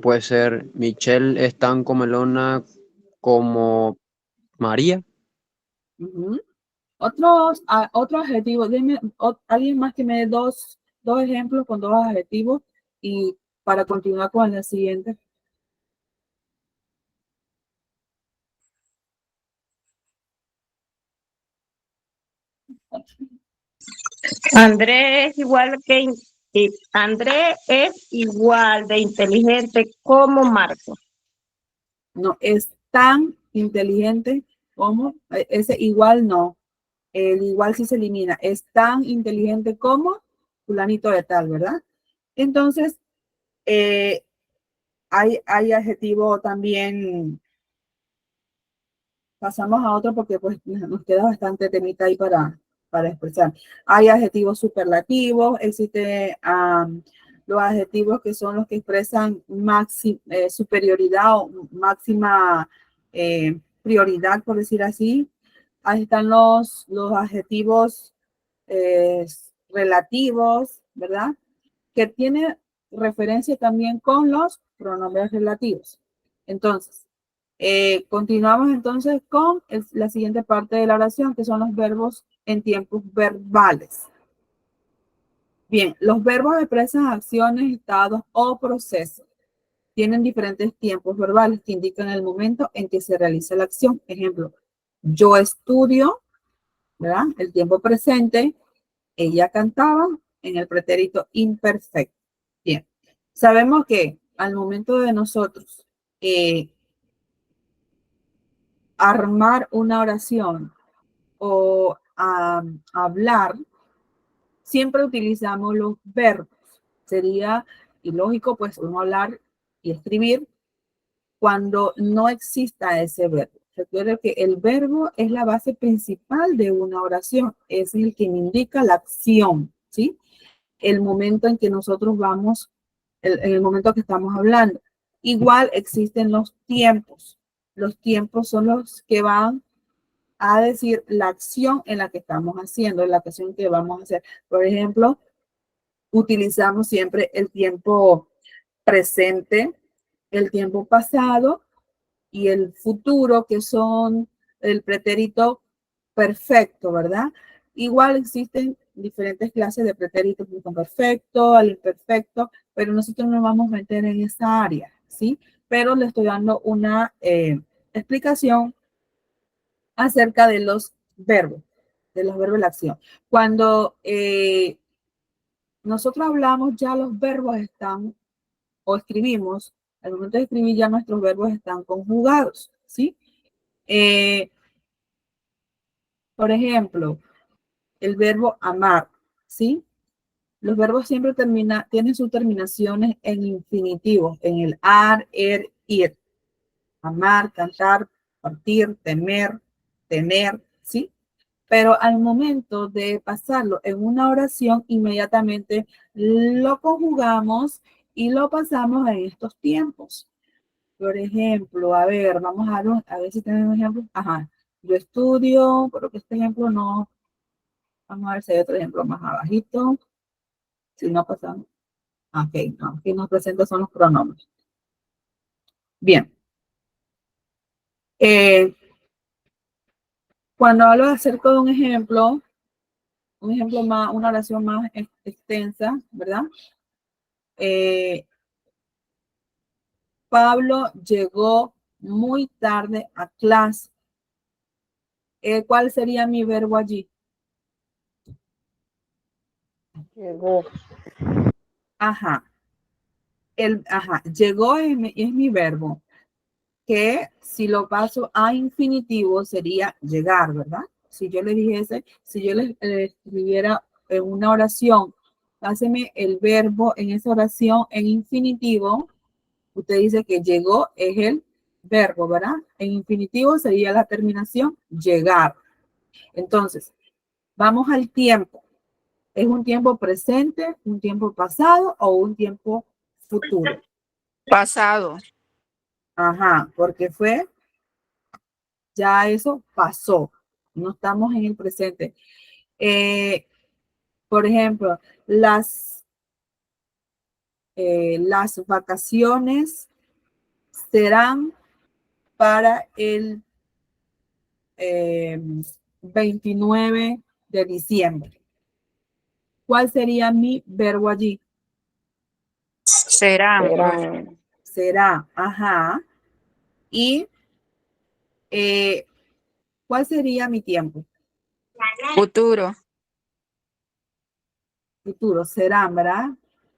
Puede ser Michelle es tan comelona como María. Ujú. Otro adjetivo. Dime, alguien más que me dé dos ejemplos con dos adjetivos y para continuar con la siguiente. Andrés es igual Andrés es igual de inteligente como Marco. No, es tan inteligente como, ese igual no, el igual sí se elimina, es tan inteligente como fulanito de tal, ¿verdad? Entonces, hay adjetivo también, pasamos a otro porque pues nos queda bastante temita ahí para expresar. Hay adjetivos superlativos, existe los adjetivos que son los que expresan superioridad o máxima prioridad, por decir así. Ahí están los adjetivos relativos, ¿verdad? Que tiene referencia también con los pronombres relativos. Entonces, continuamos entonces con la siguiente parte de la oración, que son los verbos en tiempos verbales. Bien, los verbos expresan acciones, estados o procesos. Tienen diferentes tiempos verbales que indican el momento en que se realiza la acción. Ejemplo, yo estudio, ¿verdad? El tiempo presente, ella cantaba en el pretérito imperfecto. Bien, sabemos que al momento de nosotros armar una oración o hablar, siempre utilizamos los verbos. Sería ilógico, pues, uno hablar y escribir cuando no exista ese verbo. Recuerda que el verbo es la base principal de una oración, es el que me indica la acción, ¿sí? El momento en que nosotros vamos, en el momento que estamos hablando. Igual existen los tiempos. Los tiempos son los que van a decir la acción en la que estamos haciendo, la acción que vamos a hacer. Por ejemplo, utilizamos siempre el tiempo presente, el tiempo pasado y el futuro, que son el pretérito perfecto, ¿verdad? Igual existen diferentes clases de pretéritos, el perfecto, al imperfecto, pero nosotros nos vamos a meter en esa área, ¿sí? Pero le estoy dando una explicación acerca de los verbos. de los verbos de la acción. Cuando nosotros hablamos, ya los verbos están, o escribimos, al momento de escribir ya nuestros verbos están conjugados, ¿sí? Por ejemplo, el verbo amar, ¿sí? Los verbos siempre tienen sus terminaciones en infinitivo, en el ar, ir. Amar, cantar, partir, temer, tener, ¿sí? Pero al momento de pasarlo en una oración, inmediatamente lo conjugamos y lo pasamos en estos tiempos. Por ejemplo, a ver, vamos a ver si tenemos ejemplos. Ajá, yo estudio, pero que este ejemplo no. Vamos a ver si hay otro ejemplo más abajito. Si no pasamos. Ok, no, aquí nos presenta son los pronombres. Bien. Cuando hablo acerca de un ejemplo más, una oración más extensa, ¿verdad? Pablo llegó muy tarde a clase. ¿Cuál sería mi verbo allí? Llegó. Ajá. Llegó es mi verbo, que si lo paso a infinitivo sería llegar, ¿verdad? Si yo le dijese, si yo le escribiera en una oración, páseme el verbo en esa oración en infinitivo, usted dice que llegó es el verbo, ¿verdad? En infinitivo sería la terminación llegar. Entonces, vamos al tiempo. ¿Es un tiempo presente, un tiempo pasado o un tiempo futuro? Pasado. Ajá, porque ya eso pasó. No estamos en el presente. Por ejemplo, las vacaciones serán para el 29 de diciembre. ¿Cuál sería mi verbo allí? Serán. Serán. Será, ajá. Y ¿cuál sería mi tiempo? Futuro. Futuro, serán, ¿verdad?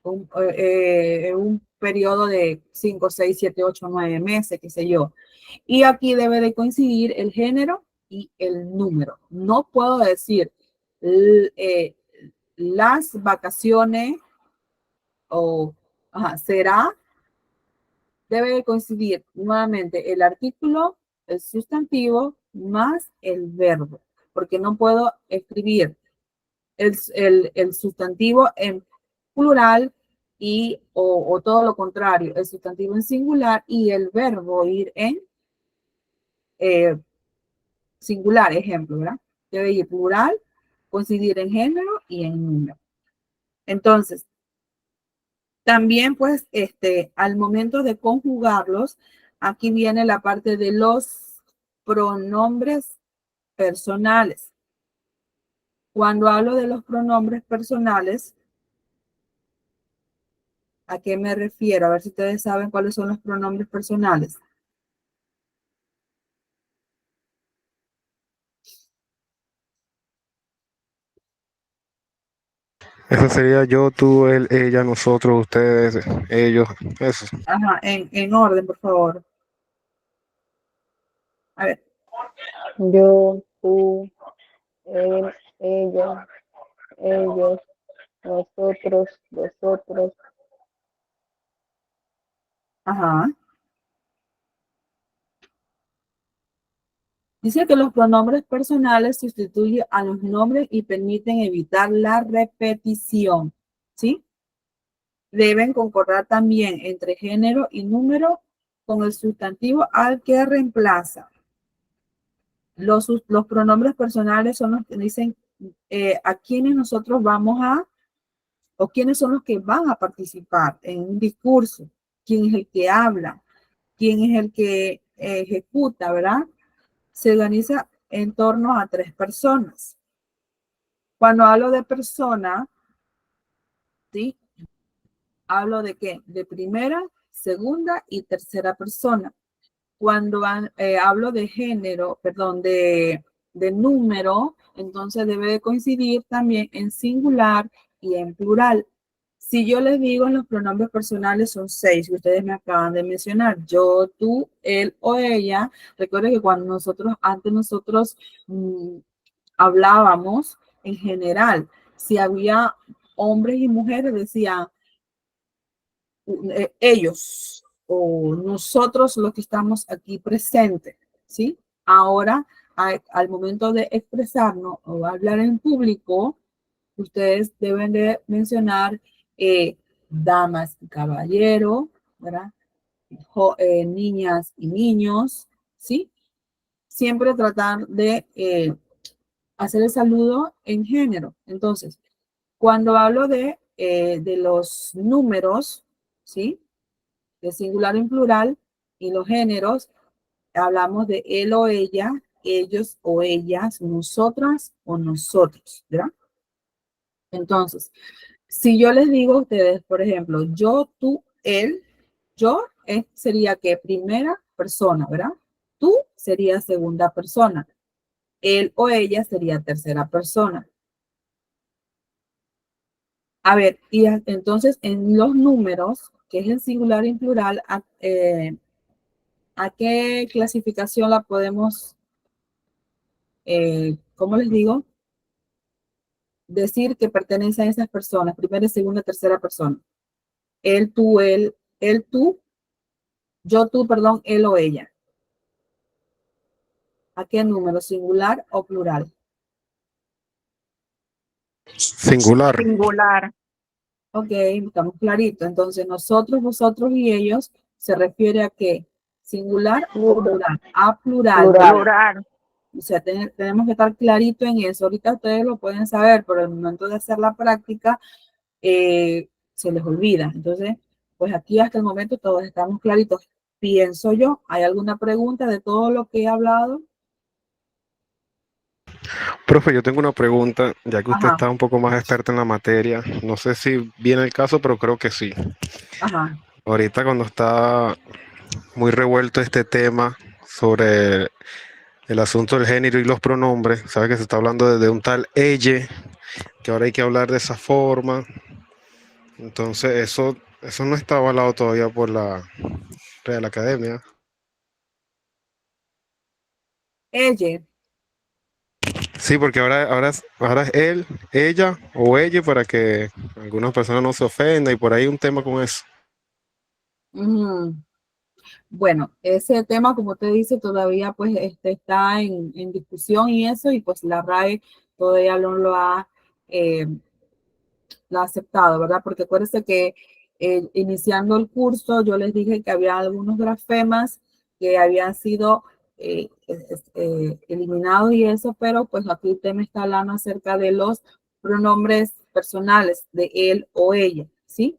Un periodo de 5, 6, 7, 8, 9 meses, qué sé yo. Y aquí debe de coincidir el género y el número. No puedo decir las vacaciones o será. Debe de coincidir nuevamente el artículo, el sustantivo, más el verbo, porque no puedo escribir el sustantivo en plural o todo lo contrario, el sustantivo en singular y el verbo ir en singular, ejemplo, ¿verdad? Debe ir plural, coincidir en género y en número. Entonces, también, pues, al momento de conjugarlos, aquí viene la parte de los pronombres personales. Cuando hablo de los pronombres personales, ¿a qué me refiero? A ver si ustedes saben cuáles son los pronombres personales. Eso sería yo, tú, él, ella, nosotros, ustedes, ellos, eso. Ajá, en orden, por favor. A ver, Yo, tú, él, ella, ellos, nosotros, vosotros. ajá. Dice que los pronombres personales sustituyen a los nombres y permiten evitar la repetición, ¿sí? Deben concordar también entre género y número con el sustantivo al que reemplaza. Los pronombres personales son los que dicen a quienes nosotros vamos o quiénes son los que van a participar en un discurso, quién es el que habla, quién es el que ejecuta, ¿verdad? Se organiza en torno a 3 personas. Cuando hablo de persona, ¿sí? Hablo de qué? De primera, segunda y tercera persona. Cuando hablo de género, perdón, de de número, entonces debe de coincidir también en singular y en plural. Si yo les digo en los pronombres personales son 6, que ustedes me acaban de mencionar, yo, tú, él o ella. Recuerden que cuando antes nosotros hablábamos en general, si había hombres y mujeres, decía ellos o nosotros los que estamos aquí presentes, ¿sí? Ahora, al momento de expresarnos o hablar en público, ustedes deben de mencionar damas y caballeros, ¿verdad? Niñas y niños, ¿sí? Siempre tratar de hacer el saludo en género. Entonces, cuando hablo de los números, ¿sí? De singular en plural y los géneros, hablamos de él o ella, ellos o ellas, nosotras o nosotros, ¿verdad? Entonces, si yo les digo a ustedes, por ejemplo, yo, tú, él, yo sería que primera persona, ¿verdad? Tú sería segunda persona. Él o ella sería tercera persona. A ver, y entonces en los números, que es el singular y plural, ¿a qué clasificación la podemos, cómo les digo? Decir que pertenecen a esas personas, primera, segunda, tercera persona. Él, tú, yo, tú, perdón, él o ella. ¿A qué número? ¿Singular o plural? Singular. Singular. Ok, estamos claritos. Entonces, nosotros, vosotros y ellos se refiere a qué? ¿Singular o plural? A plural. Plural. Plural. O sea, tenemos que estar clarito en eso. Ahorita ustedes lo pueden saber, pero al momento de hacer la práctica se les olvida. Entonces, pues aquí hasta el momento todos estamos claritos. Pienso yo, ¿hay alguna pregunta de todo lo que he hablado? Profe, yo tengo una pregunta, ya que usted Ajá, está un poco más experta en la materia. No sé si viene el caso, pero creo que sí. ajá. Ahorita cuando está muy revuelto este tema sobre el asunto del género y los pronombres, sabe que se está hablando de un tal ella, que ahora hay que hablar de esa forma. Entonces eso no está avalado todavía por la Real Academia. Ella. Sí, porque ahora es él, ella o ella para que algunas personas no se ofendan y por ahí un tema con eso. Ujú. Bueno, ese tema, como usted dice, todavía pues está en discusión y eso, y pues la RAE todavía no eh, lo ha aceptado, ¿verdad? Porque acuérdense que iniciando el curso yo les dije que había algunos grafemas que habían sido eliminados y eso, pero pues aquí usted me está hablando acerca de los pronombres personales de él o ella, ¿sí?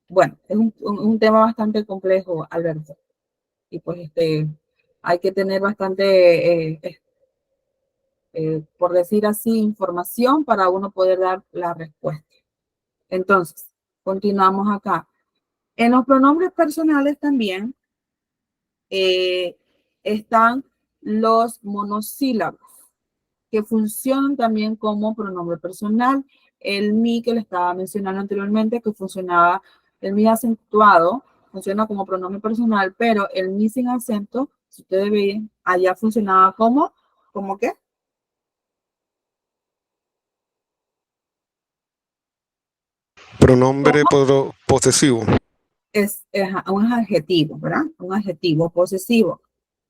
Bueno, es un tema bastante complejo, Alberto. Y pues hay que tener bastante, por decir así, información para uno poder dar la respuesta. Entonces, continuamos acá. En los pronombres personales también están los monosílabos, que funcionan también como pronombre personal. El mi que le estaba mencionando anteriormente, que funcionaba, el mi acentuado, funciona como pronombre personal, pero el mi sin acento, si ustedes ven, allá funcionaba ¿cómo qué? Pronombre ¿Cómo? posesivo. Es un adjetivo, ¿verdad? Un adjetivo posesivo.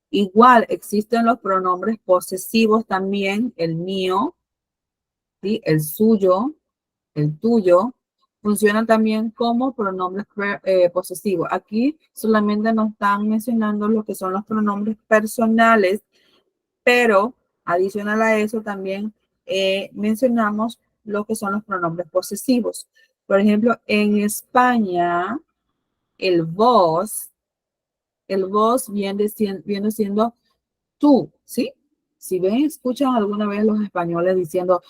Igual existen los pronombres posesivos también, el mío, ¿sí? El suyo, el tuyo, funcionan también como pronombres posesivos. Aquí solamente nos están mencionando lo que son los pronombres personales, pero adicional a eso también mencionamos lo que son los pronombres posesivos. Por ejemplo, en España, el vos viene siendo tú, ¿sí? Si ven, escuchan alguna vez los españoles diciendo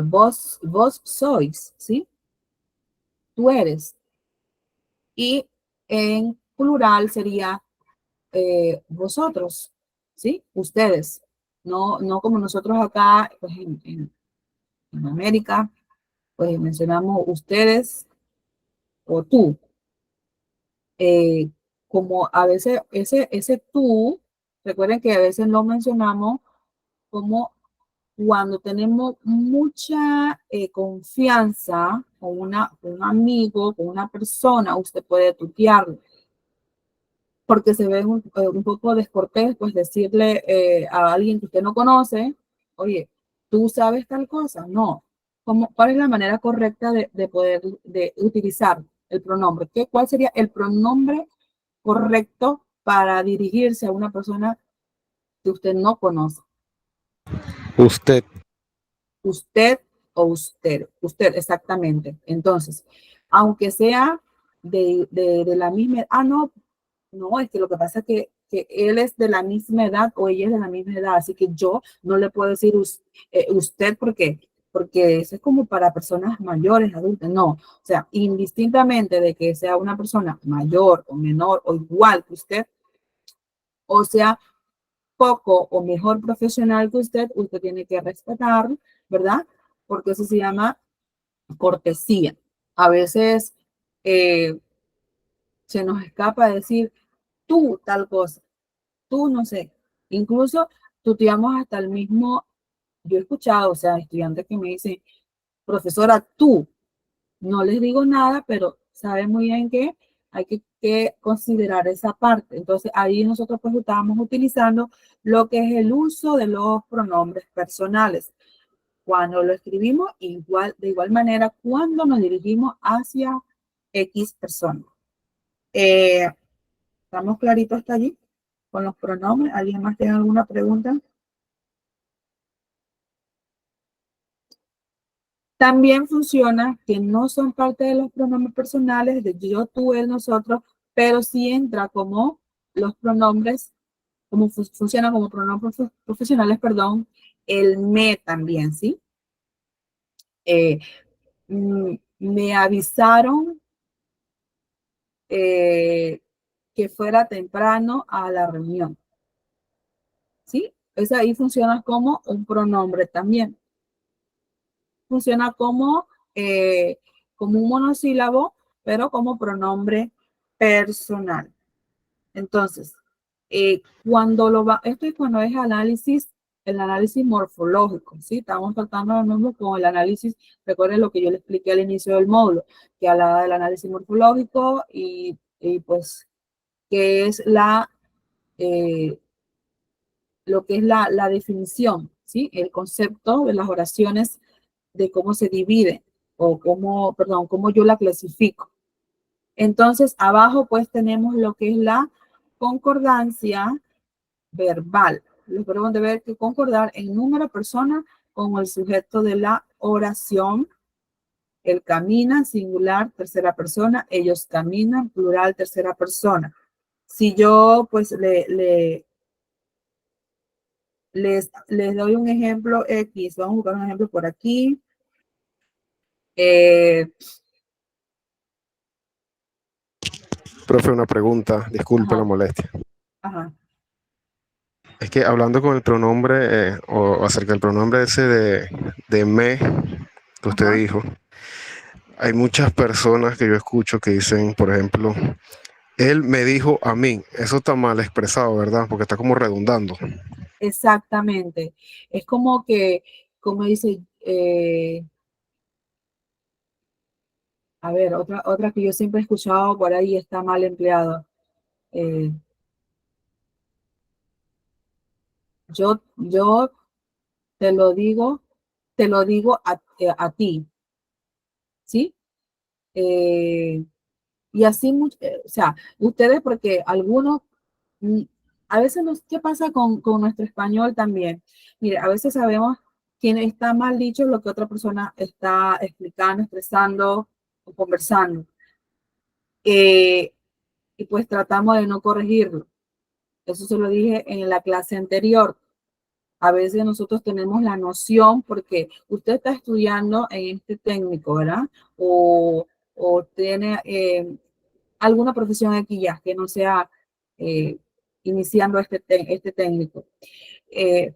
vos sois, ¿sí? Tú eres. Y en plural sería vosotros, ¿sí? Ustedes. no como nosotros acá, pues en América, pues mencionamos ustedes o tú. Como a veces ese tú, recuerden que a veces lo mencionamos como cuando tenemos mucha confianza con un amigo, con una persona, usted puede tutearlo. Porque se ve un poco descortés, pues decirle a alguien que usted no conoce, oye, ¿tú sabes tal cosa? No. ¿Cuál es la manera correcta de poder de utilizar el pronombre? ¿Cuál sería el pronombre correcto para dirigirse a una persona que usted no conoce? Usted. Usted o usted. Usted, exactamente. Entonces, aunque sea de la misma, no, es que lo que pasa es que él es de la misma edad o ella es de la misma edad, así que yo no le puedo decir usted porque eso es como para personas mayores, adultas, no. O sea, indistintamente de que sea una persona mayor o menor o igual que usted, o sea, poco o mejor profesional que usted tiene que respetar, ¿verdad? Porque eso se llama cortesía. A veces se nos escapa decir tú tal cosa, tú no sé. Incluso tuteamos hasta el mismo, yo he escuchado, o sea, estudiantes que me dicen, profesora, tú, no les digo nada, pero saben muy bien que hay que considerar esa parte. Entonces, ahí nosotros pues estábamos utilizando lo que es el uso de los pronombres personales. Cuando lo escribimos, de igual manera, cuando nos dirigimos hacia X persona. ¿Estamos claritos hasta allí con los pronombres? ¿Alguien más tiene alguna pregunta? También funciona que no son parte de los pronombres personales de yo, tú, él, nosotros, pero sí entra como los pronombres, como funciona como pronombres profesionales, perdón, el me también, ¿sí? Me avisaron que fuera temprano a la reunión, ¿sí? Eso ahí funciona como un pronombre también. Funciona como un monosílabo, pero como pronombre personal. Entonces, esto es cuando es el análisis morfológico, ¿sí? Estamos tratando de nuevo con el análisis, recuerden lo que yo le expliqué al inicio del módulo, que hablaba del análisis morfológico y pues, que es lo que es la definición, ¿sí? El concepto de las oraciones, de cómo se divide o cómo yo la clasifico. Entonces, abajo pues tenemos lo que es la concordancia verbal. Los verbos deben que concordar en número, persona, con el sujeto de la oración. Él camina, singular, tercera persona. Ellos caminan, plural, tercera persona. Si yo pues les doy un ejemplo X, vamos a buscar un ejemplo por aquí. Profe, una pregunta, disculpe la Ajá. molestia. Ajá. Es que hablando con el pronombre o acerca del pronombre ese de me que usted Ajá. dijo, hay muchas personas que yo escucho que dicen, por ejemplo, él me dijo a mí. Eso está mal expresado, ¿verdad? Porque está como redundando. Exactamente. Es como que, como dice, a ver, otra que yo siempre he escuchado por ahí está mal empleado. Yo te lo digo a ti, ¿sí? Y así, o sea, ustedes, porque algunos, mm, a veces, ¿qué pasa con nuestro español también? Mire, a veces sabemos quién está mal dicho lo que otra persona está explicando, expresando o conversando. Y pues tratamos de no corregirlo. Eso se lo dije en la clase anterior. A veces nosotros tenemos la noción porque usted está estudiando en este técnico, ¿verdad? O tiene alguna profesión aquí ya que no sea iniciando este técnico.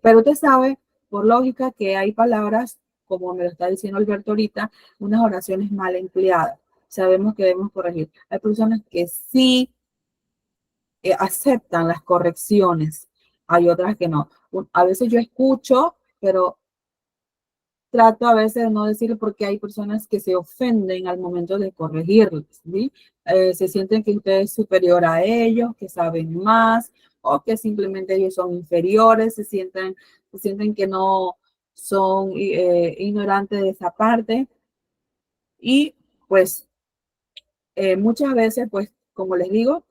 Pero usted sabe, por lógica, que hay palabras, como me lo está diciendo Alberto ahorita, unas oraciones mal empleadas. Sabemos que debemos corregir. Hay personas que sí aceptan las correcciones, hay otras que no. A veces yo escucho, pero trato a veces de no decirlo porque hay personas que se ofenden al momento de corregirles, ¿sí? Se sienten que usted es superior a ellos, que saben más, o que simplemente ellos son inferiores, se sienten que no son ignorantes de esa parte. Y pues muchas veces, pues, como les digo,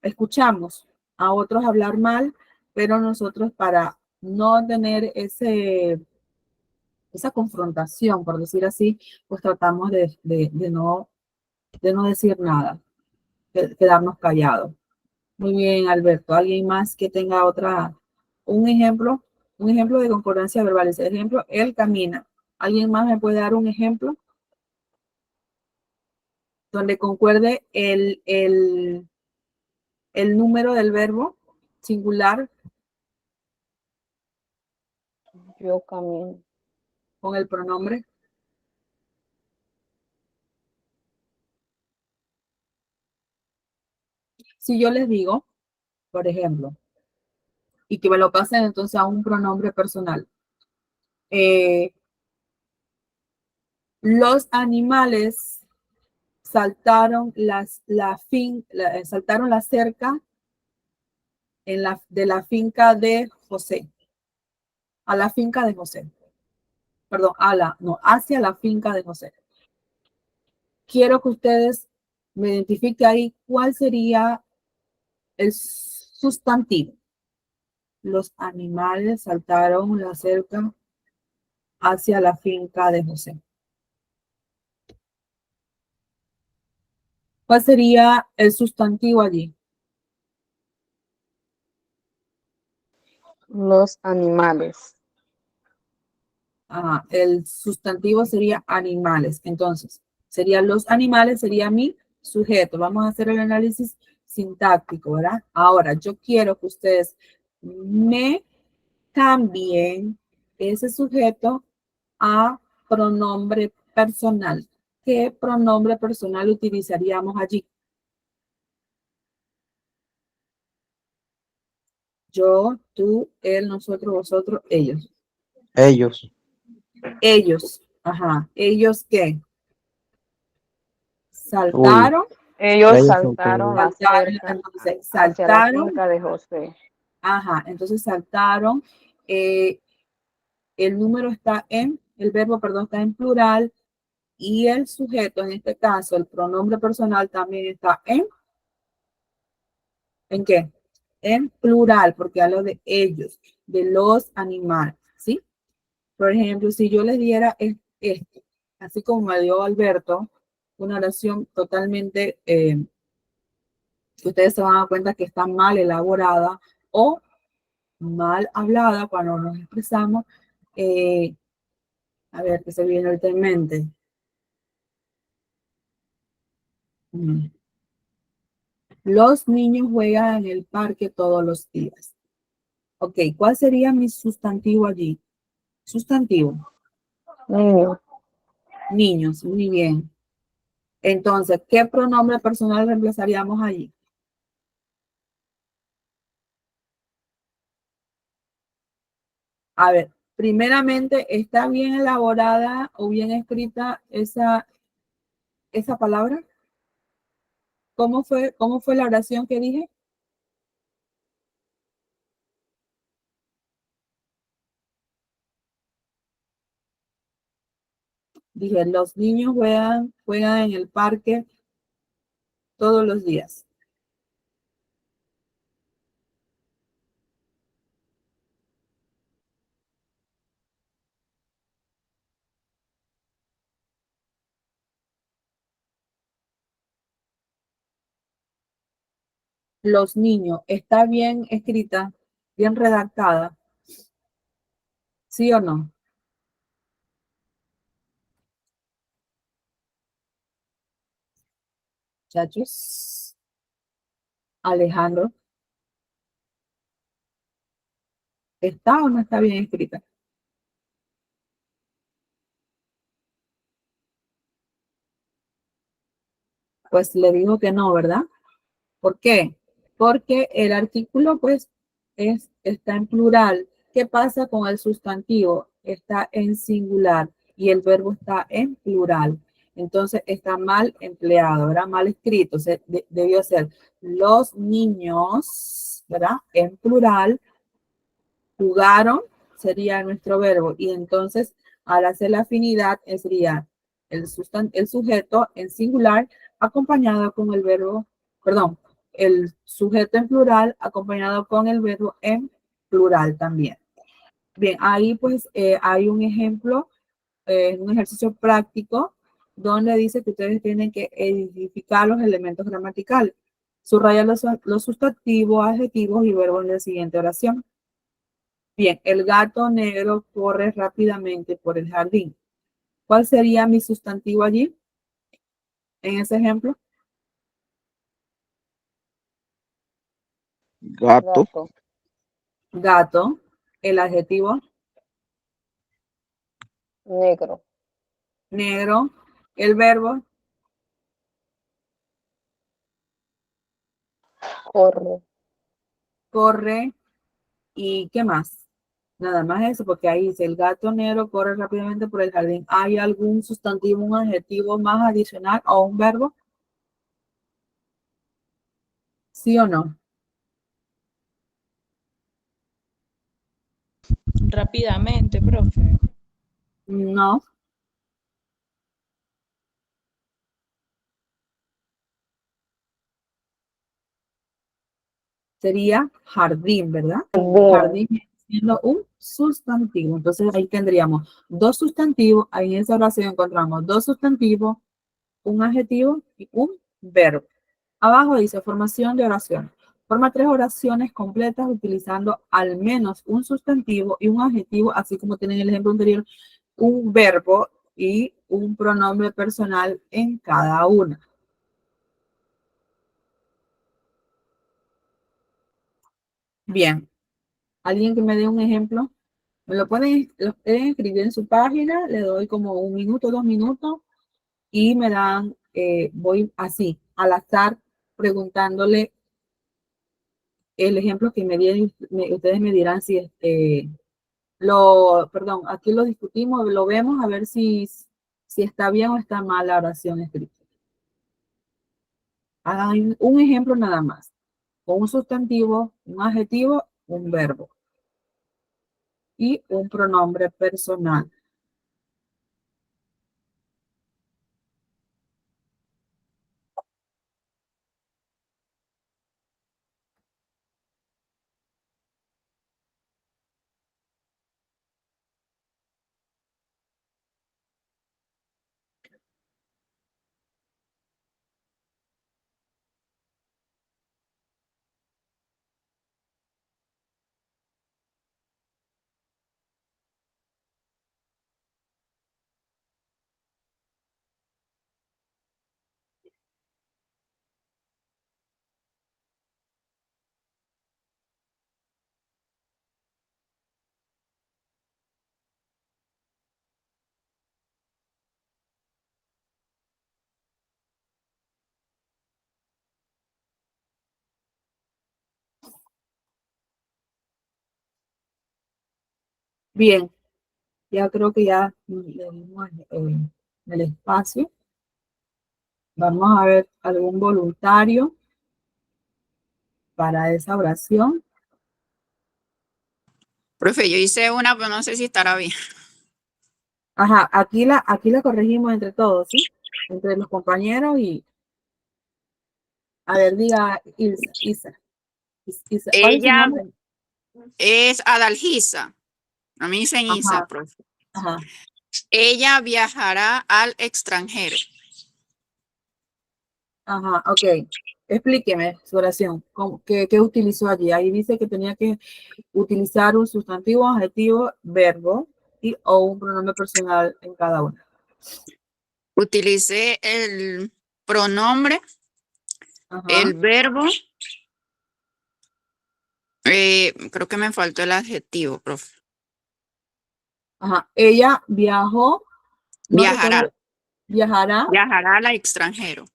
escuchamos a otros hablar mal, pero nosotros para no tener esa confrontación, por decir así, pues tratamos de no decir nada, de quedarnos callados. Muy bien, Alberto. ¿Alguien más que tenga un ejemplo? Un ejemplo de concordancia verbal. Ese ejemplo, él camina. ¿Alguien más me puede dar un ejemplo donde concuerde el número del verbo singular Yo camino. con el pronombre? Si yo les digo, por ejemplo, y que me lo pasen entonces a un pronombre personal. Los animales saltaron saltaron la cerca de la finca de José. A la finca de José. Perdón, hacia la finca de José. Quiero que ustedes me identifiquen ahí cuál sería el sustantivo. Los animales saltaron la cerca hacia la finca de José. ¿Cuál sería el sustantivo allí? Los animales. El sustantivo sería animales. Entonces, los animales, sería mi sujeto. Vamos a hacer el análisis sintáctico, ¿verdad? Ahora, yo quiero que ustedes me cambien ese sujeto a pronombre personal. ¿Qué pronombre personal utilizaríamos allí? Yo, tú, él, nosotros, vosotros, ellos. Ellos. Ellos. Ajá. ¿Ellos qué? Uy, Saltaron. Ellos ellos saltaron la cerca Entonces, hacia la saltaron. finca de José. Ajá. Entonces, saltaron. El número el verbo, perdón, está en plural. Y el sujeto, en este caso, el pronombre personal también está ¿en qué? En plural, porque hablo de ellos, de los animales, ¿sí? Por ejemplo, si yo les diera esto, así como me dio Alberto, una oración totalmente, que ustedes se van a dar cuenta que está mal elaborada o mal hablada cuando nos expresamos, a ver, ¿qué se viene ahorita en mente? Los niños juegan en el parque todos los días. Ok, ¿cuál sería mi sustantivo allí? Sustantivo. Niño. Niños, muy bien. Entonces, ¿qué pronombre personal reemplazaríamos allí? A ver, primeramente, ¿está bien elaborada o bien escrita esa palabra? ¿Cómo fue la oración que dije? Dije, los niños juegan en el parque todos los días. Los niños, ¿está bien escrita, bien redactada? ¿Sí o no? Muchachos. Alejandro. ¿Está o no está bien escrita? Pues le digo que no, ¿verdad? ¿Por qué? Porque el artículo, pues, está en plural. ¿Qué pasa con el sustantivo? Está en singular y el verbo está en plural. Entonces, está mal empleado, ¿verdad? Mal escrito. Debió ser los niños, ¿verdad? En plural, jugaron, sería nuestro verbo. Y entonces, al hacer la afinidad, sería el sujeto en singular acompañado con el verbo, perdón, el sujeto en plural acompañado con el verbo en plural también. Bien, ahí pues hay un ejemplo, un ejercicio práctico donde dice que ustedes tienen que identificar los elementos gramaticales. Subrayar los sustantivos, adjetivos y verbos en la siguiente oración. Bien, el gato negro corre rápidamente por el jardín. ¿Cuál sería mi sustantivo allí en ese ejemplo? Gato. Gato. Gato. El adjetivo Negro. negro. El verbo Corre. corre. ¿Y qué más? Nada más eso, porque ahí dice el gato negro corre rápidamente por el jardín. ¿Hay algún sustantivo, un adjetivo más adicional o un verbo? ¿Sí o no? Rápidamente, profe. No. Sería jardín, ¿verdad? Jardín siendo un sustantivo. Entonces ahí tendríamos dos sustantivos. Ahí en esa oración encontramos dos sustantivos, un adjetivo y un verbo. Abajo dice formación de oración. Forma 3 oraciones completas utilizando al menos un sustantivo y un adjetivo, así como tienen el ejemplo anterior, un verbo y un pronombre personal en cada una. Bien, ¿alguien que me dé un ejemplo? Me lo pueden escribir en su página, le doy como 1 minuto, 2 minutos y me dan, voy así, al azar, preguntándole el ejemplo que ustedes me dirán si perdón, aquí lo discutimos, lo vemos a ver si está bien o está mal la oración escrita. Hagan un ejemplo nada más, con un sustantivo, un adjetivo, un verbo y un pronombre personal. Bien, ya creo que ya le dimos el espacio. Vamos a ver algún voluntario para esa oración. Profe, yo hice una, pero no sé si estará bien. Ajá, aquí la corregimos entre todos, ¿sí? Entre los compañeros y, a ver, diga Isa. ¿Cuál es su Ella nombre? es Adalgisa. A mí dicen Isa, Ajá, profe. ajá. Ella viajará al extranjero. Ajá, ok. Explíqueme su oración. ¿Qué utilizó allí? Ahí dice que tenía que utilizar un sustantivo, adjetivo, verbo y o un pronombre personal en cada una. Utilicé el pronombre, Ajá, el verbo Creo que me faltó el adjetivo, profe. Ajá. Ella viajó, no Viajará. recuerdo, viajará Viajará al extranjero.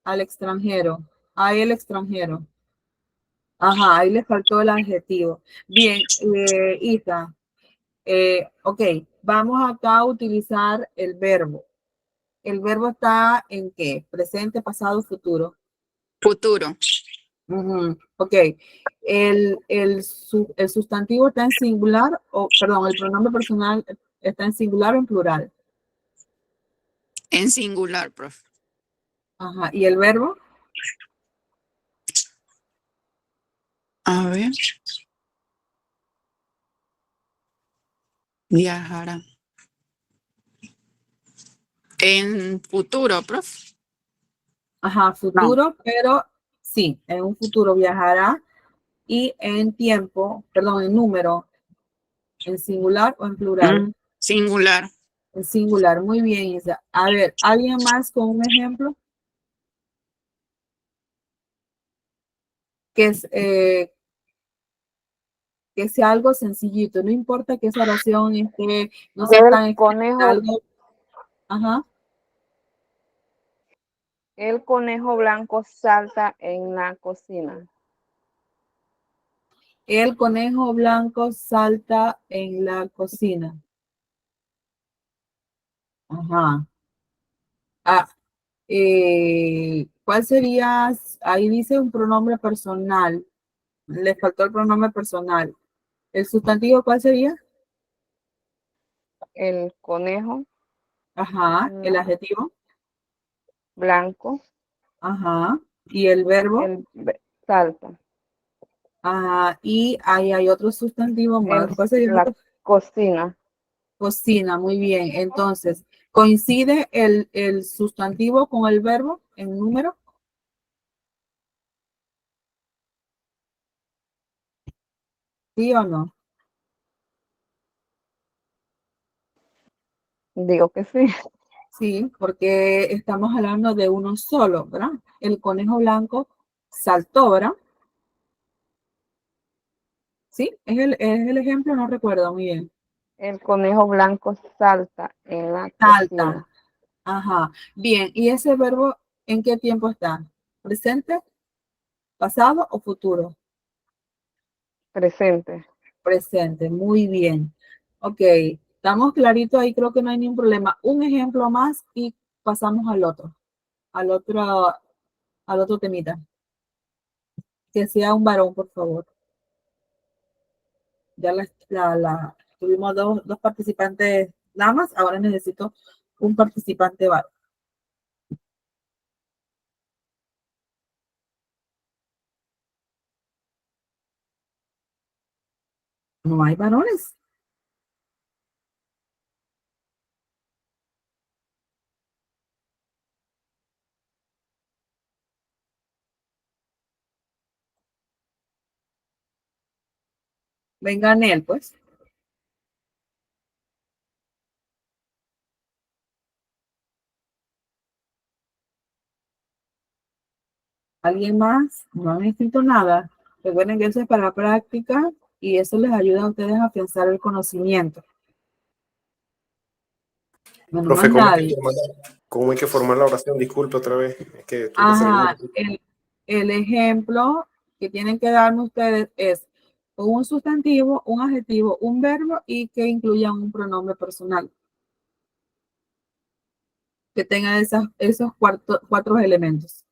al extranjero, a el extranjero. Ajá, ahí le faltó el adjetivo. Bien, Isa, ok, vamos acá a utilizar el verbo. ¿El verbo está en qué? Presente, pasado, futuro. Futuro. Ujú, ok. El sustantivo está en singular, o perdón, el pronombre personal está en singular o en plural. En singular, profe. Ajá. ¿Y el verbo? A ver. Viajará. En futuro, profe. Ajá, No. futuro, pero sí, en un futuro viajará y en tiempo, perdón, en número, en singular o en plural. Singular. En singular, muy bien, Isa. A ver, ¿alguien más con un ejemplo? Que es que sea algo sencillito, no importa que esa oración esté, no sea tan El extensa, conejo, algo. Ajá. el conejo blanco salta en la cocina. El conejo blanco salta en la cocina. Ajá. Ah, ¿cuál sería? Ahí dice un pronombre personal. Le faltó el pronombre personal. ¿El sustantivo cuál sería? El conejo Ajá. ¿El mm, adjetivo? blanco, Ajá. ¿Y el verbo? salta Ajá. Y ahí hay otro sustantivo más. en ¿Cuál sería el la otro? cocina. Cocina, muy bien. Entonces, ¿coincide el sustantivo con el verbo en número? ¿Sí o no? Digo que sí. Sí, porque estamos hablando de uno solo, ¿verdad? El conejo blanco saltó, ¿verdad? Sí, es el ejemplo, no recuerdo muy bien. El conejo blanco salta en la Salta. cocina. Ajá. Bien, ¿y ese verbo en qué tiempo está? ¿Presente, pasado o futuro? Presente. Presente, muy bien. Ok, estamos claritos ahí, creo que no hay ningún problema. Un ejemplo más y pasamos al otro, al otro temita. Que sea un varón, por favor. Ya tuvimos dos participantes damas, ahora necesito un participante varón. No hay varones. Venga, Nel, pues. ¿Alguien más? No han escrito nada. Recuerden que eso es para práctica y eso les ayuda a ustedes a afianzar el conocimiento. Bueno, Profe, más nadie. cómo hay que formar la oración? Disculpe otra vez, es que tuve que hacer un Ajá, momentito. el ejemplo que tienen que darme ustedes es un sustantivo, un adjetivo, un verbo y que incluyan un pronombre personal. Que tenga esos cuatro elementos.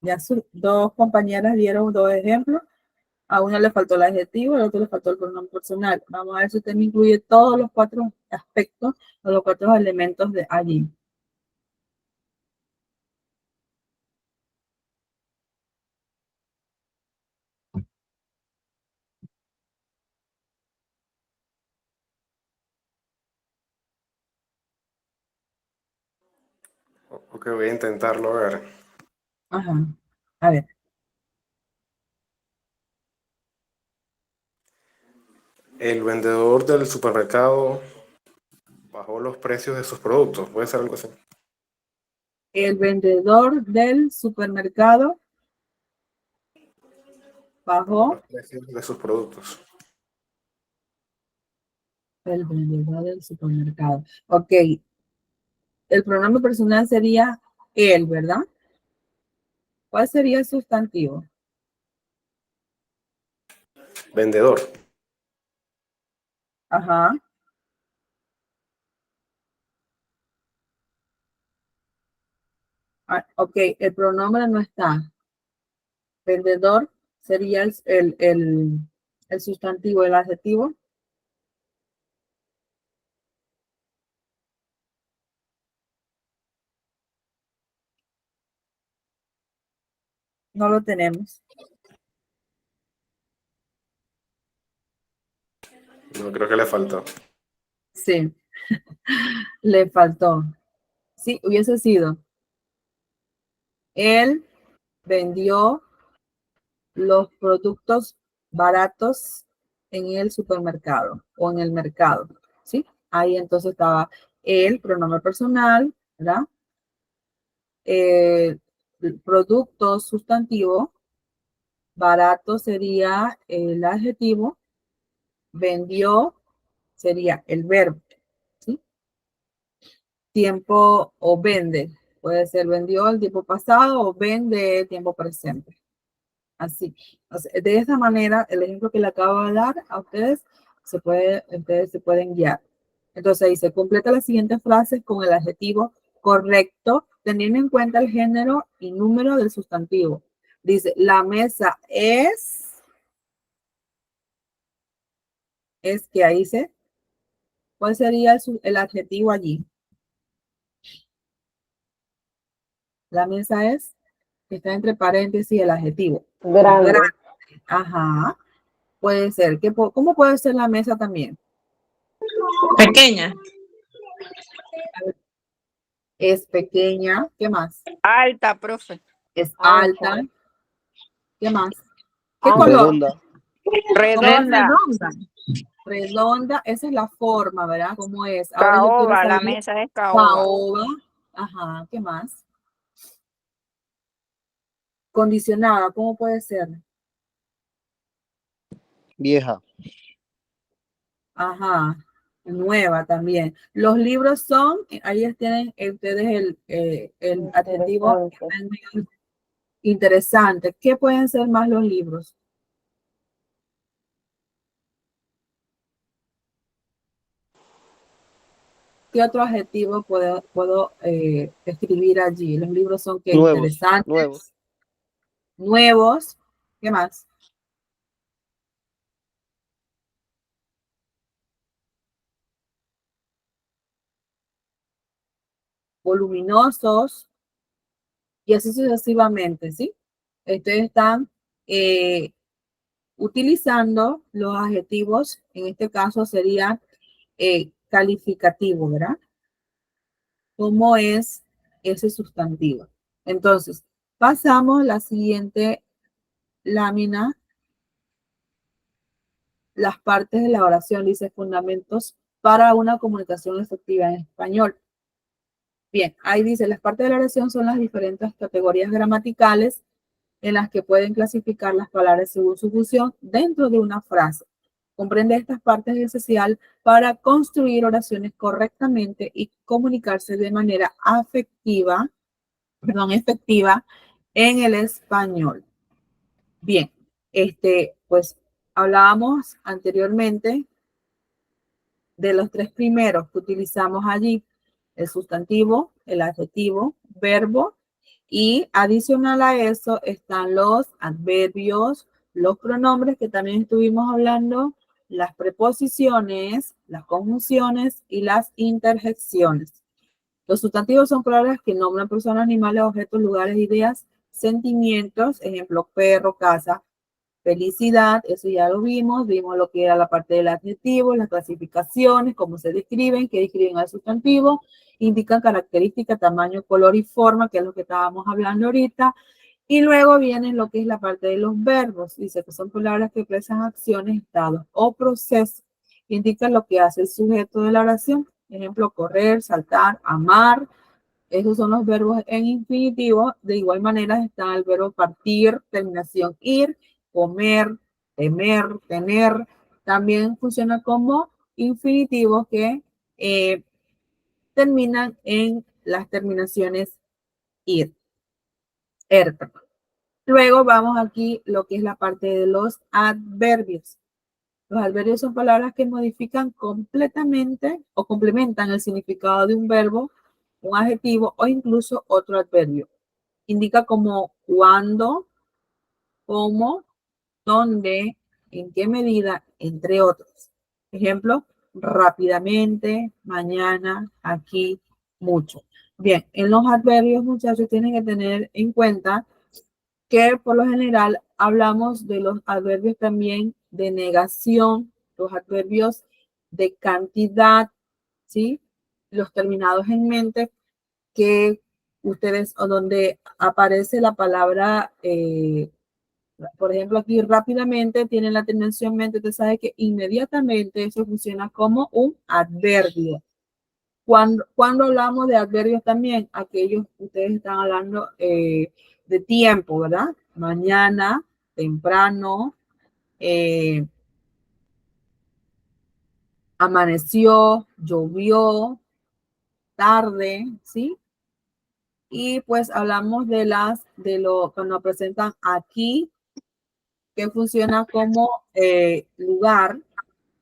Ya sus dos compañeras dieron dos ejemplos. A una le faltó el adjetivo, al otro le faltó el pronombre personal. Vamos a ver si usted me incluye todos los cuatro aspectos o los cuatro elementos de allí. Ok, voy a intentarlo a ver. Ajá. A ver. El vendedor del supermercado bajó los precios de sus productos. Puede ser algo así. El vendedor del supermercado bajó. Los precios de sus productos. El vendedor del supermercado. Ok. El pronombre personal sería él, ¿verdad? ¿Cuál sería el sustantivo? Vendedor. Ajá. Ah, ok, el pronombre no está. Vendedor sería el sustantivo, el adjetivo. No lo tenemos. No, creo que le faltó. Sí, le faltó. Sí, hubiese sido. Él vendió los productos baratos en el supermercado o en el mercado, ¿sí? Ahí entonces estaba el pronombre personal, ¿verdad? Producto sustantivo, barato sería el adjetivo, vendió sería el verbo, ¿sí? Tiempo o vende, puede ser vendió el tiempo pasado o vende el tiempo presente. Así, o sea, de esa manera, el ejemplo que le acabo de dar a ustedes, ustedes se pueden guiar. Entonces, ahí se completa las siguientes frases con el adjetivo correcto, teniendo en cuenta el género y número del sustantivo. Dice, la mesa es que ahí se, ¿cuál sería el adjetivo allí? La mesa es, que está entre paréntesis el adjetivo. Grande. Grande. Ajá. Puede ser. ¿Cómo puede ser la mesa también? Pequeña. Es pequeña. ¿Qué más? Alta, profe. Es Ancha. alta. ¿Qué más? ¿Qué Ancha. color? Redonda. Es Redonda. redonda. Redonda, esa es la forma, ¿verdad? ¿Cómo es? Ahora yo quiero Caoba, la saber. mesa es caoba. Caoba. Ajá, ¿qué más? Condicionada, ¿cómo puede ser? Vieja. Ajá, nueva también. Los libros son, ahí tienen ustedes el adjetivo Interesante. interesante. ¿Qué pueden ser más los libros? ¿Qué otro adjetivo puedo escribir allí? Los libros son que Nuevos. interesantes, Nuevos. nuevos. ¿Qué más? Voluminosos y así sucesivamente, ¿sí? Ustedes están utilizando los adjetivos, en este caso sería calificativo, ¿verdad? ¿Cómo es ese sustantivo? Entonces, pasamos a la siguiente lámina, las partes de la oración, dice fundamentos para una comunicación efectiva en español. Bien, ahí dice, las partes de la oración son las diferentes categorías gramaticales en las que pueden clasificar las palabras según su función dentro de una frase. Comprende estas partes esenciales para construir oraciones correctamente y comunicarse de manera efectiva en el español. Bien, pues hablábamos anteriormente de los tres primeros que utilizamos allí, el sustantivo, el adjetivo, verbo, y adicional a eso están los adverbios, los pronombres que también estuvimos hablando, las preposiciones, las conjunciones y las interjecciones. Los sustantivos son palabras que nombran personas, animales, objetos, lugares, ideas, sentimientos, ejemplo, perro, casa, felicidad, eso ya lo vimos lo que era la parte del adjetivo, las clasificaciones, cómo se describen, qué describen al sustantivo, indican características, tamaño, color y forma, que es lo que estábamos hablando ahorita, y luego viene lo que es la parte de los verbos, dice que son palabras que expresan acciones, estados o procesos, indican lo que hace el sujeto de la oración, ejemplo, correr, saltar, amar, Esos son los verbos en infinitivo. De igual manera está el verbo partir, terminación ir, comer, temer, tener. También funciona como infinitivos que terminan en las terminaciones ir, perdón. Luego vamos aquí lo que es la parte de los adverbios. Los adverbios son palabras que modifican completamente o complementan el significado de un verbo, un adjetivo o incluso otro adverbio. Indica como cuándo, cómo, dónde, en qué medida, entre otros. Ejemplo, rápidamente, mañana, aquí, mucho. Bien, en los adverbios, muchachos, tienen que tener en cuenta que por lo general hablamos de los adverbios también de negación, los adverbios de cantidad, ¿sí? Los terminados en mente que ustedes, o donde aparece la palabra, por ejemplo, aquí rápidamente tienen la terminación mente, usted sabe que inmediatamente eso funciona como un adverbio. Cuando hablamos de adverbios también, aquellos que ustedes están hablando de tiempo, ¿verdad? Mañana, temprano, amaneció, llovió, tarde, ¿sí? Y pues hablamos de cuando presentan aquí, que funciona como lugar,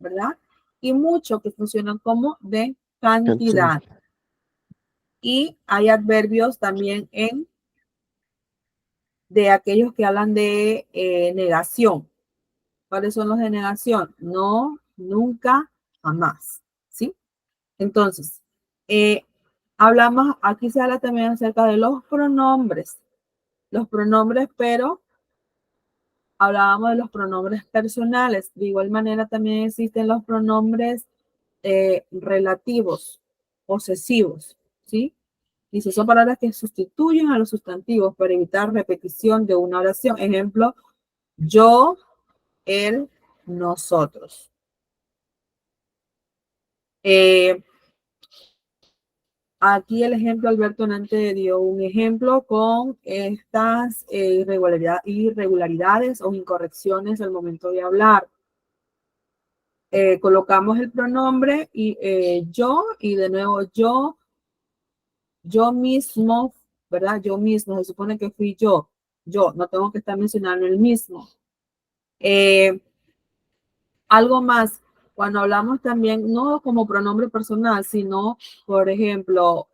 ¿verdad? Y mucho que funcionan como de cantidad. Y hay adverbios también de aquellos que hablan de negación. ¿Cuáles son los de negación? No, nunca, jamás. ¿Sí? Entonces, hablamos, aquí se habla también acerca de los pronombres. Los pronombres, pero hablábamos de los pronombres personales. De igual manera también existen los pronombres relativos, posesivos, ¿sí? Dice, son palabras que sustituyen a los sustantivos para evitar repetición de una oración. Ejemplo, yo, él, nosotros. Aquí el ejemplo, Alberto Nante dio un ejemplo con estas irregularidades o incorrecciones al momento de hablar. Colocamos el pronombre y yo, y de nuevo yo mismo, ¿verdad? Yo mismo, se supone que fui yo, no tengo que estar mencionando el mismo. Algo más, cuando hablamos también, no como pronombre personal, sino, por ejemplo,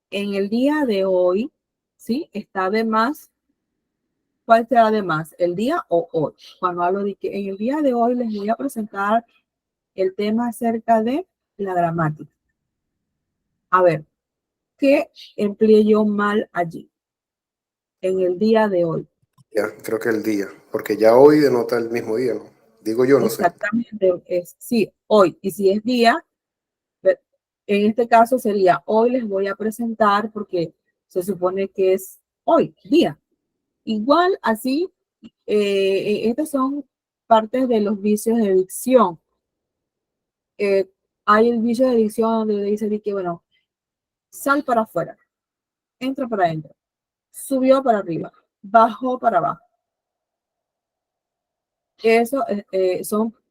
en el día de hoy, ¿sí? Está de más. ¿Cuál será de más? ¿El día o hoy? Cuando hablo de que en el día de hoy les voy a presentar el tema acerca de la gramática. A ver, ¿qué empleé yo mal allí? En el día de hoy. Ya, creo que el día, porque ya hoy denota el mismo día, ¿no? Digo yo, no sé. Exactamente, sí, hoy. Y si es día, en este caso sería hoy les voy a presentar porque se supone que es hoy, día. Igual así, estas son partes de los vicios de dicción. Hay el vicio de dicción donde dice que, bueno, sal para afuera, entra para adentro, subió para arriba, bajó para abajo. Eso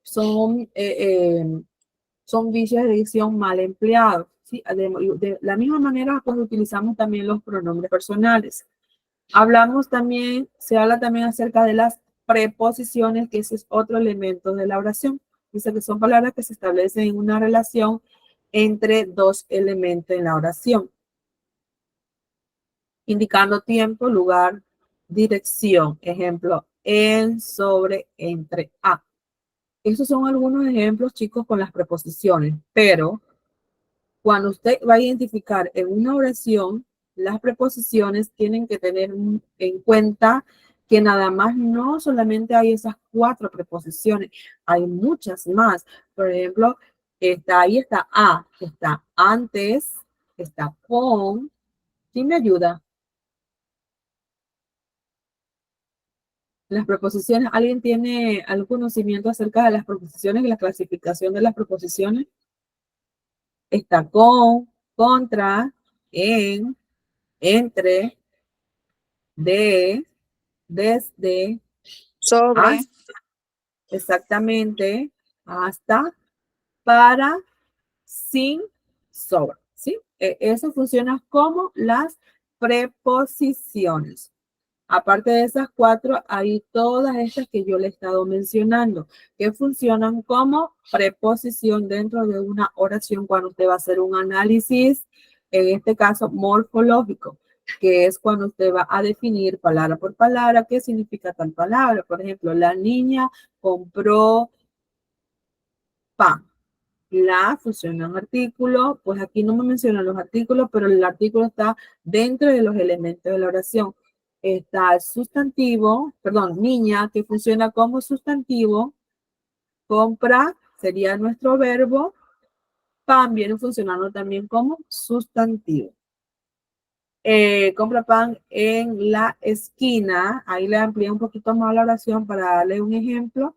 son vicios de dicción mal empleados. ¿Sí? De la misma manera, pues utilizamos también los pronombres personales. Se habla también acerca de las preposiciones, que ese es otro elemento de la oración. Dice que son palabras que se establecen en una relación entre dos elementos en la oración, indicando tiempo, lugar, dirección. Ejemplo, en, sobre, entre, a. Estos son algunos ejemplos, chicos, con las preposiciones, pero cuando usted va a identificar en una oración, las preposiciones tienen que tener en cuenta que nada más no solamente hay esas 4 preposiciones, hay muchas más. Por ejemplo, ahí está a, está antes, está con. ¿Quién me ayuda? Las preposiciones, ¿alguien tiene algún conocimiento acerca de las preposiciones y la clasificación de las preposiciones? Está con, contra, en, entre, de, desde, Sobre. hasta, exactamente, hasta, para, sin, sobre, ¿sí? Eso funciona como las preposiciones. Aparte de esas 4, hay todas estas que yo le he estado mencionando, que funcionan como preposición dentro de una oración cuando usted va a hacer un análisis, en este caso morfológico, que es cuando usted va a definir palabra por palabra qué significa tal palabra. Por ejemplo, la niña compró pan. La funciona un artículo, pues aquí no me mencionan los artículos, pero el artículo está dentro de los elementos de la oración. Está el sustantivo, perdón, niña, que funciona como sustantivo. Compra sería nuestro verbo. Pan viene funcionando también como sustantivo. Compra pan en la esquina. Ahí le amplié un poquito más la oración para darle un ejemplo.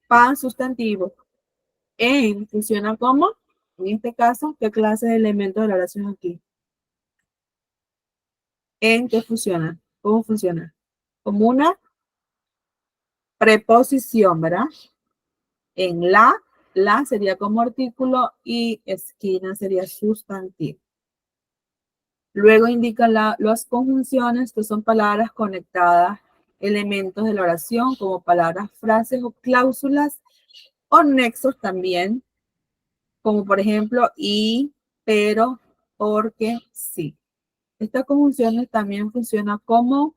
Pan sustantivo. En funciona como, en este caso, ¿qué clase de elemento de la oración aquí? ¿En qué funciona? ¿Cómo funciona? Como una preposición, ¿verdad? En la sería como artículo y esquina sería sustantivo. Luego indican las conjunciones, que son palabras conectadas, elementos de la oración, como palabras, frases o cláusulas, o nexos también, como por ejemplo, y, pero, porque, sí. Estas conjunciones también funcionan como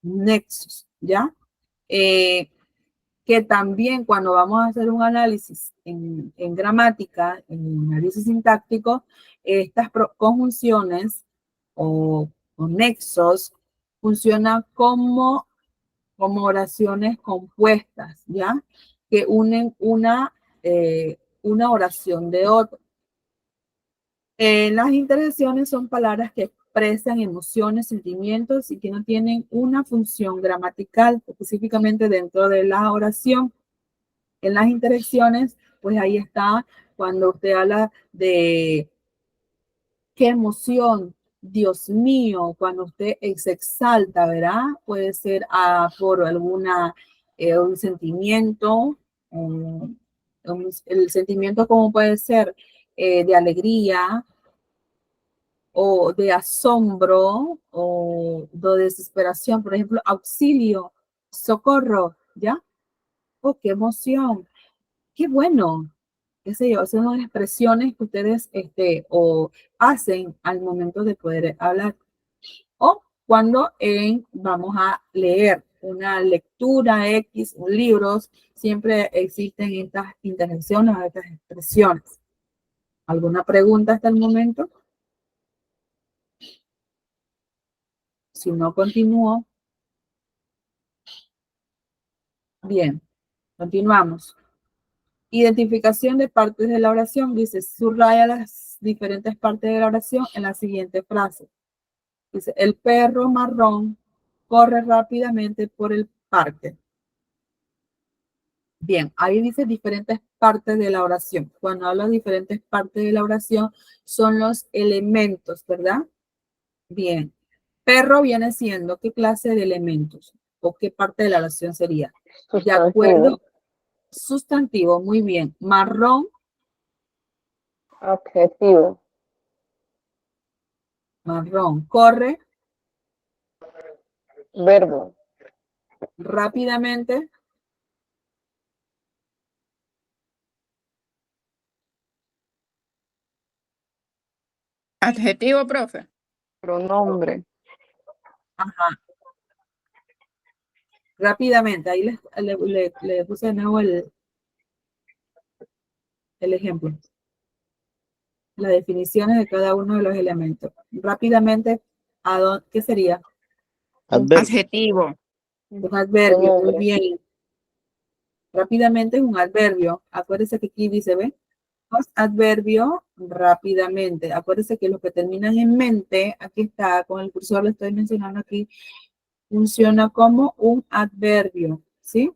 nexos, ¿ya? Que también cuando vamos a hacer un análisis en gramática, en análisis sintáctico, estas conjunciones o nexos funcionan como oraciones compuestas, ¿ya? Que unen una oración de otra. Las interjecciones son palabras que expresan emociones, sentimientos y que no tienen una función gramatical específicamente dentro de la oración. En las interjecciones, pues ahí está cuando usted habla de qué emoción, Dios mío, cuando usted se exalta, ¿verdad? Puede ser por alguna, un sentimiento, el sentimiento como puede ser de alegría, o de asombro o de desesperación, por ejemplo, auxilio, socorro, ¿ya? Oh, qué emoción, qué bueno, qué sé yo, esas son expresiones que ustedes o hacen al momento de poder hablar. O cuando vamos a leer una lectura X, un libros, siempre existen estas intervenciones, estas expresiones. ¿Alguna pregunta hasta el momento? Si no, continúo. Bien, continuamos. Identificación de partes de la oración. Dice, subraya las diferentes partes de la oración en la siguiente frase. Dice, el perro marrón corre rápidamente por el parque. Bien, ahí dice diferentes partes de la oración. Cuando hablo de diferentes partes de la oración, son los elementos, ¿verdad? Bien. Perro viene siendo, ¿qué clase de elementos? ¿O qué parte de la oración sería? De acuerdo. Sustantivo, muy bien. Marrón. Adjetivo. Marrón. Corre Verbo. rápidamente. Adjetivo, profe. Pronombre. Ajá. Rápidamente. Ahí le puse de nuevo el ejemplo. Las definiciones de cada uno de los elementos. Rápidamente, ¿qué sería? Adjetivo. Un adverbio, muy Pronombre. bien. Rápidamente es un adverbio. Acuérdese que aquí dice, ¿ve? Adverbio, rápidamente. Acuérdese que los que terminan en mente, aquí está, con el cursor le estoy mencionando aquí, funciona como un adverbio, ¿sí?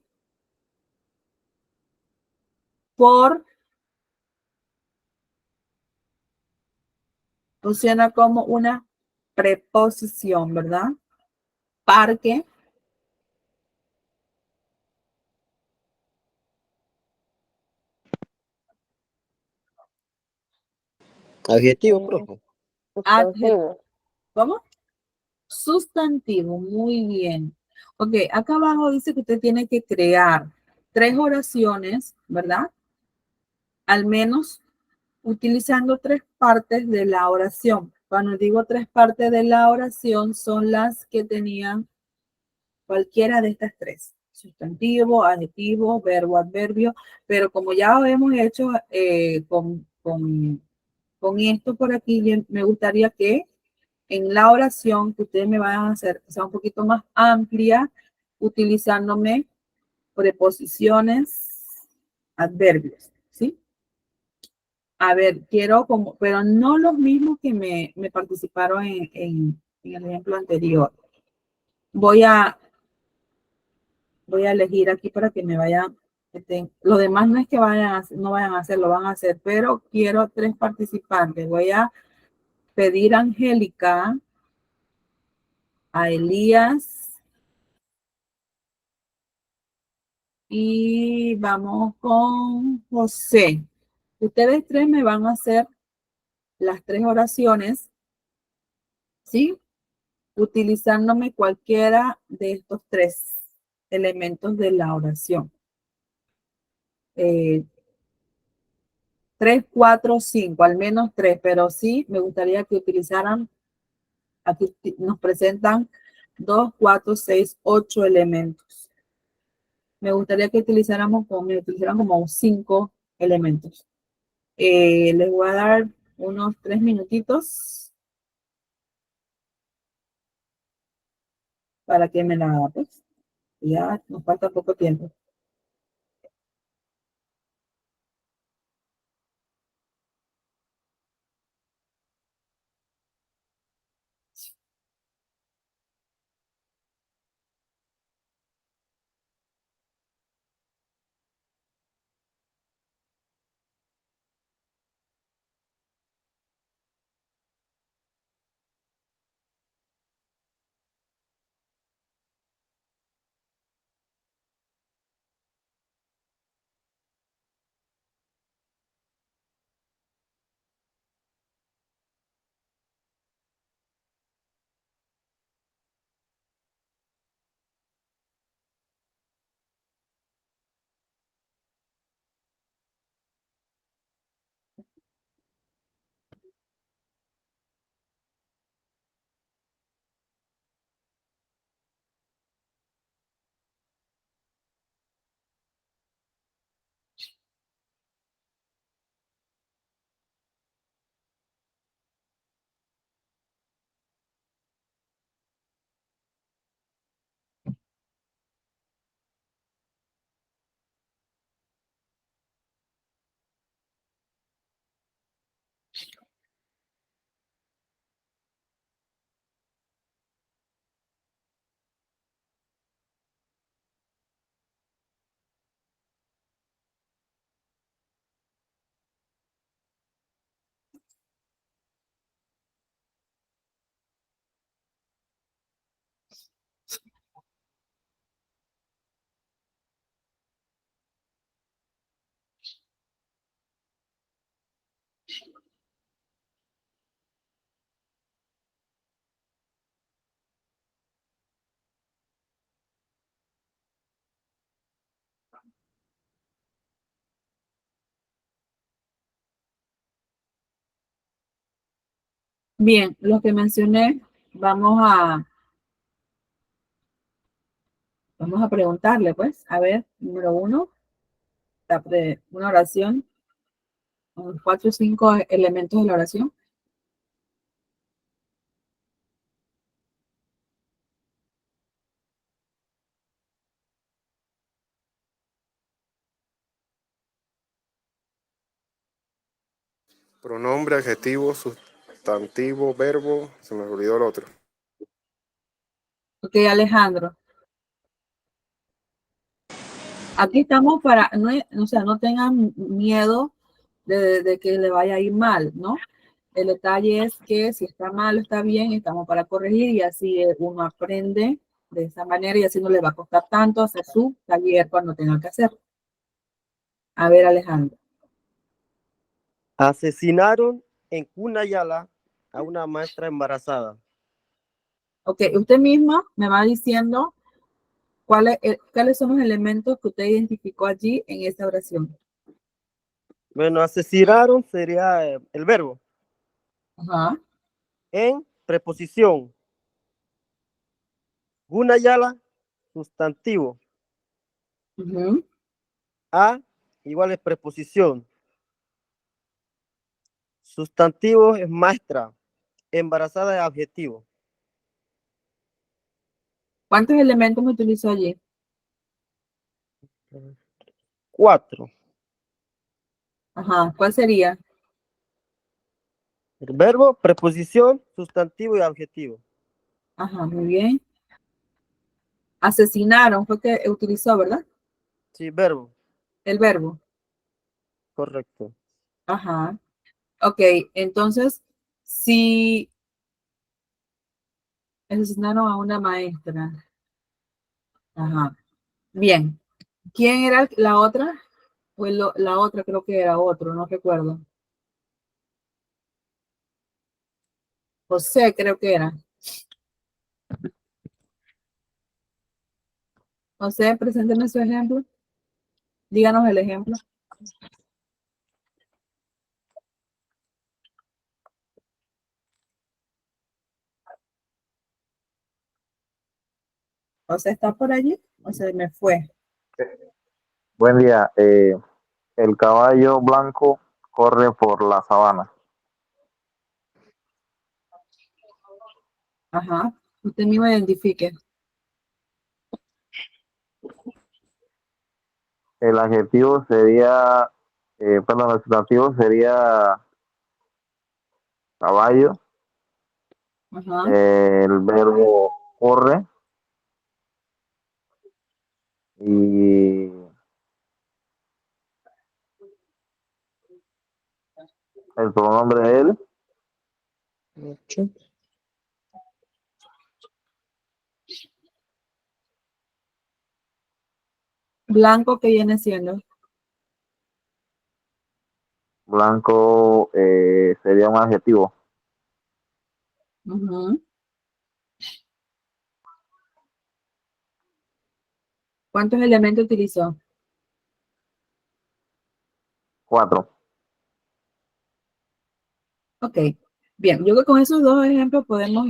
Por funciona como una preposición, ¿verdad? Parque. Adjetivo, profe. Sustantivo. ¿Cómo? Sustantivo, muy bien. Ok, acá abajo dice que usted tiene que crear 3 oraciones, ¿verdad? Al menos utilizando 3 partes de la oración. Cuando digo 3 partes de la oración, son las que tenían cualquiera de estas 3. Sustantivo, adjetivo, verbo, adverbio. Pero como ya hemos hecho con esto por aquí, me gustaría que en la oración que ustedes me van a hacer sea un poquito más amplia, utilizándome preposiciones, adverbios, ¿sí? A ver, quiero como, pero no los mismos que me participaron en el ejemplo anterior. Voy a elegir aquí para que me vayan. Lo demás no es que no vayan a hacer, lo van a hacer, pero quiero 3 participantes. Voy a pedir a Angélica, a Elías y vamos con José. Ustedes 3 me van a hacer las 3 oraciones, ¿sí? Utilizándome cualquiera de estos 3 elementos de la oración. 3, 4, 5, al menos 3, pero sí me gustaría que utilizaran, aquí nos presentan 2, 4, 6, 8 elementos. Me gustaría que utilizaran como 5 elementos. Les voy a dar unos 3 minutitos para que me la haga, pues. Ya nos falta poco tiempo. Bien, lo que mencioné, vamos a preguntarle, pues, a ver, número 1, una oración, 4 o 5 elementos de la oración. Pronombre, adjetivo, sustantivo, verbo. Se me olvidó el otro. Ok, Alejandro. Aquí estamos para, no, o sea, no tengan miedo de que le vaya a ir mal, ¿no? El detalle es que si está mal o está bien, estamos para corregir y así uno aprende de esa manera y así no le va a costar tanto hacer su taller cuando tenga que hacerlo. A ver, Alejandro. Asesinaron en Cunayala a una maestra embarazada. Ok, usted mismo me va diciendo cuáles son los elementos que usted identificó allí en esta oración. Bueno, asesinaron sería el verbo. Ajá. En preposición. Cunayala, sustantivo. Ujú. A igual es preposición. Sustantivo es maestra. Embarazada es adjetivo. ¿Cuántos elementos me utilizó allí? 4. Ajá. ¿Cuál sería? El verbo, preposición, sustantivo y adjetivo. Ajá, muy bien. Asesinaron, fue que utilizó, ¿verdad? Sí, verbo. El verbo. Correcto. Ajá. Ok, entonces, si asesinaron a una maestra. Ajá. Bien. ¿Quién era la otra? La otra creo que era otro, no recuerdo. José creo que era. José, presénteme su ejemplo. Díganos el ejemplo. José está por allí o se me fue. Buen día. El caballo blanco corre por la sabana. Ajá. Usted mismo identifique. El adjetivo sería, perdón, el sustantivo sería caballo. Ajá. El verbo corre. Y el pronombre de él. Blanco, ¿qué viene siendo? Blanco sería un adjetivo. Ujú. ¿Cuántos elementos utilizó? 4. Ok. Bien, yo creo que con esos dos ejemplos podemos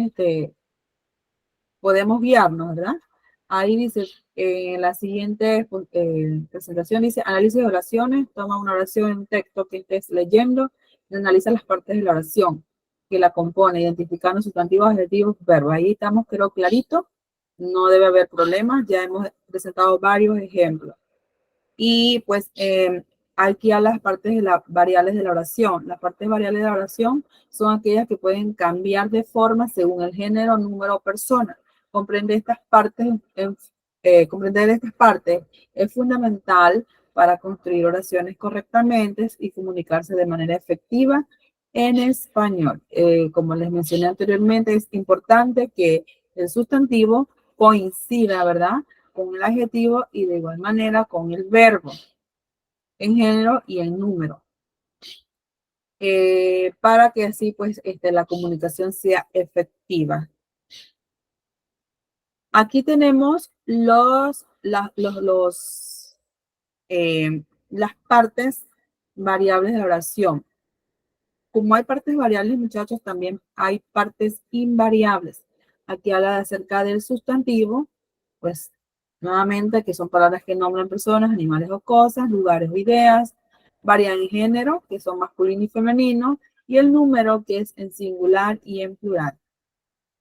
guiarnos, ¿verdad? Ahí dice, en la siguiente presentación dice, análisis de oraciones, toma una oración en un texto que estés leyendo y analiza las partes de la oración que la compone, identificando sustantivos, adjetivos, verbos. Ahí estamos, creo, clarito, no debe haber problemas, ya hemos presentado varios ejemplos. Y pues aquí a las partes de las variables de la oración. Las partes variables de la oración son aquellas que pueden cambiar de forma según el género, número o persona. Comprender estas partes es fundamental para construir oraciones correctamente y comunicarse de manera efectiva en español. Como les mencioné anteriormente, es importante que el sustantivo coincida, ¿verdad?, con el adjetivo y de igual manera con el verbo en género y en número. Para que así pues la comunicación sea efectiva. Aquí tenemos las partes variables de la oración. Como hay partes variables, muchachos, también hay partes invariables. Aquí habla acerca del sustantivo, pues nuevamente que son palabras que nombran personas, animales o cosas, lugares o ideas, varían en género, que son masculino y femenino, y el número, que es en singular y en plural.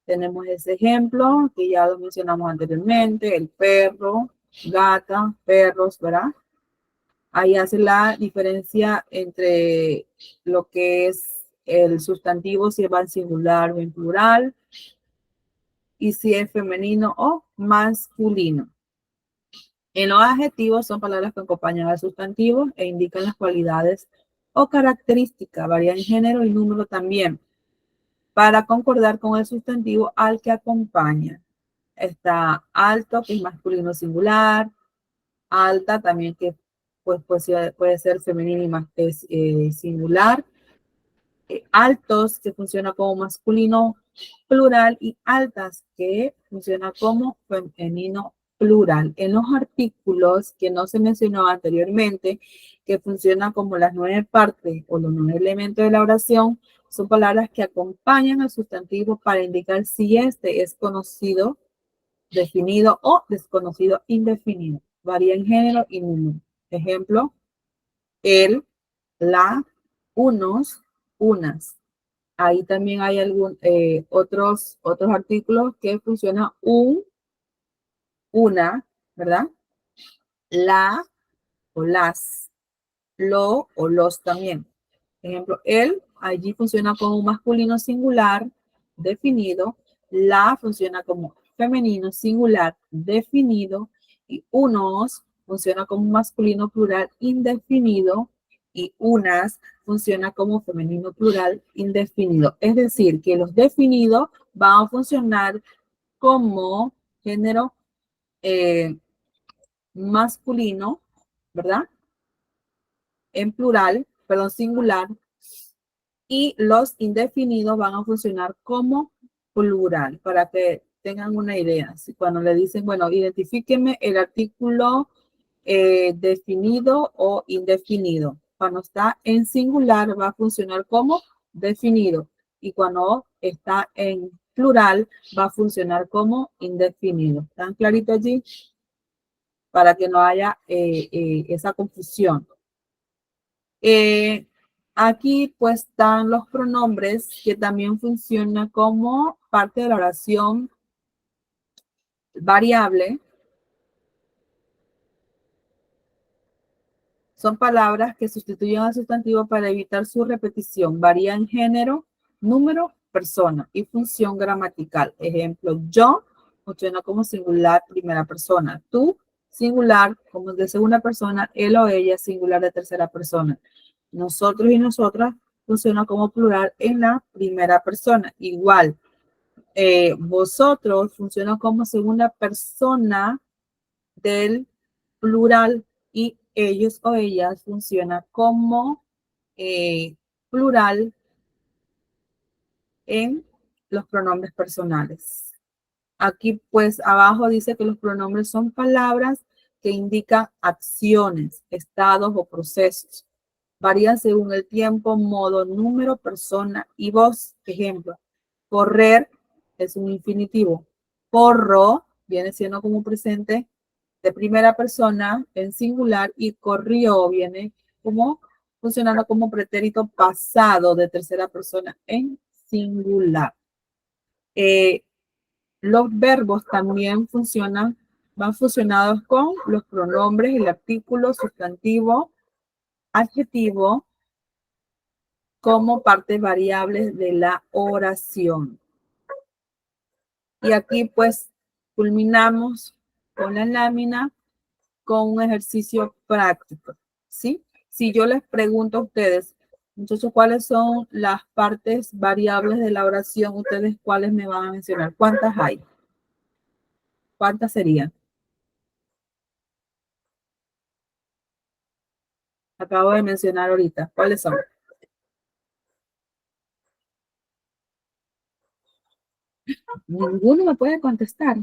Tenemos ese ejemplo que ya lo mencionamos anteriormente, el perro, gata, perros, ¿verdad? Ahí hace la diferencia entre lo que es el sustantivo, si va en singular o en plural, y si es femenino o masculino. En los adjetivos son palabras que acompañan al sustantivo e indican las cualidades o característica, varía en género y número también, para concordar con el sustantivo al que acompaña. Está alto, que es masculino singular, alta también, que pues puede ser femenino y más singular, altos, que funciona como masculino plural, y altas, que funciona como femenino plural. En los artículos que no se mencionó anteriormente, que funcionan como las 9 partes o los 9 elementos de la oración, son palabras que acompañan al sustantivo para indicar si este es conocido, definido o desconocido, indefinido. Varía en género y número. Ejemplo, el, la, unos, unas. Ahí también hay otros artículos que funcionan una, ¿verdad? La o las, lo o los también. Ejemplo, el, allí funciona como un masculino singular definido, la funciona como femenino singular definido, y unos funciona como un masculino plural indefinido, y unas funciona como femenino plural indefinido. Es decir, que los definidos van a funcionar como género masculino, ¿verdad? En plural, perdón, singular, y los indefinidos van a funcionar como plural, para que tengan una idea. Si cuando le dicen, bueno, identifíqueme el artículo definido o indefinido. Cuando está en singular va a funcionar como definido, y cuando está en plural va a funcionar como indefinido. ¿Están clarito allí? Para que no haya esa confusión. Aquí pues están los pronombres, que también funcionan como parte de la oración variable. Son palabras que sustituyen al sustantivo para evitar su repetición. Varía en género, número, persona y función gramatical. Ejemplo, yo funciona como singular primera persona. Tú, singular como de segunda persona. Él o ella, singular de tercera persona. Nosotros y nosotras funciona como plural en la primera persona. Igual, vosotros funciona como segunda persona del plural, y ellos o ellas funciona como plural en los pronombres personales. Aquí pues abajo dice que los pronombres son palabras que indican acciones, estados o procesos. Varían según el tiempo, modo, número, persona y voz. Ejemplo, correr es un infinitivo. Corro viene siendo como un presente de primera persona en singular, y corrió viene como funcionando como pretérito pasado de tercera persona en singular. Los verbos también funcionan, van fusionados con los pronombres, el artículo, sustantivo, adjetivo, como partes variables de la oración. Y aquí pues culminamos con la lámina con un ejercicio práctico, ¿sí? Si yo les pregunto a ustedes, muchachos, ¿cuáles son las partes variables de la oración? ¿Ustedes cuáles me van a mencionar? ¿Cuántas hay? ¿Cuántas serían? Acabo de mencionar ahorita. ¿Cuáles son? Ninguno me puede contestar.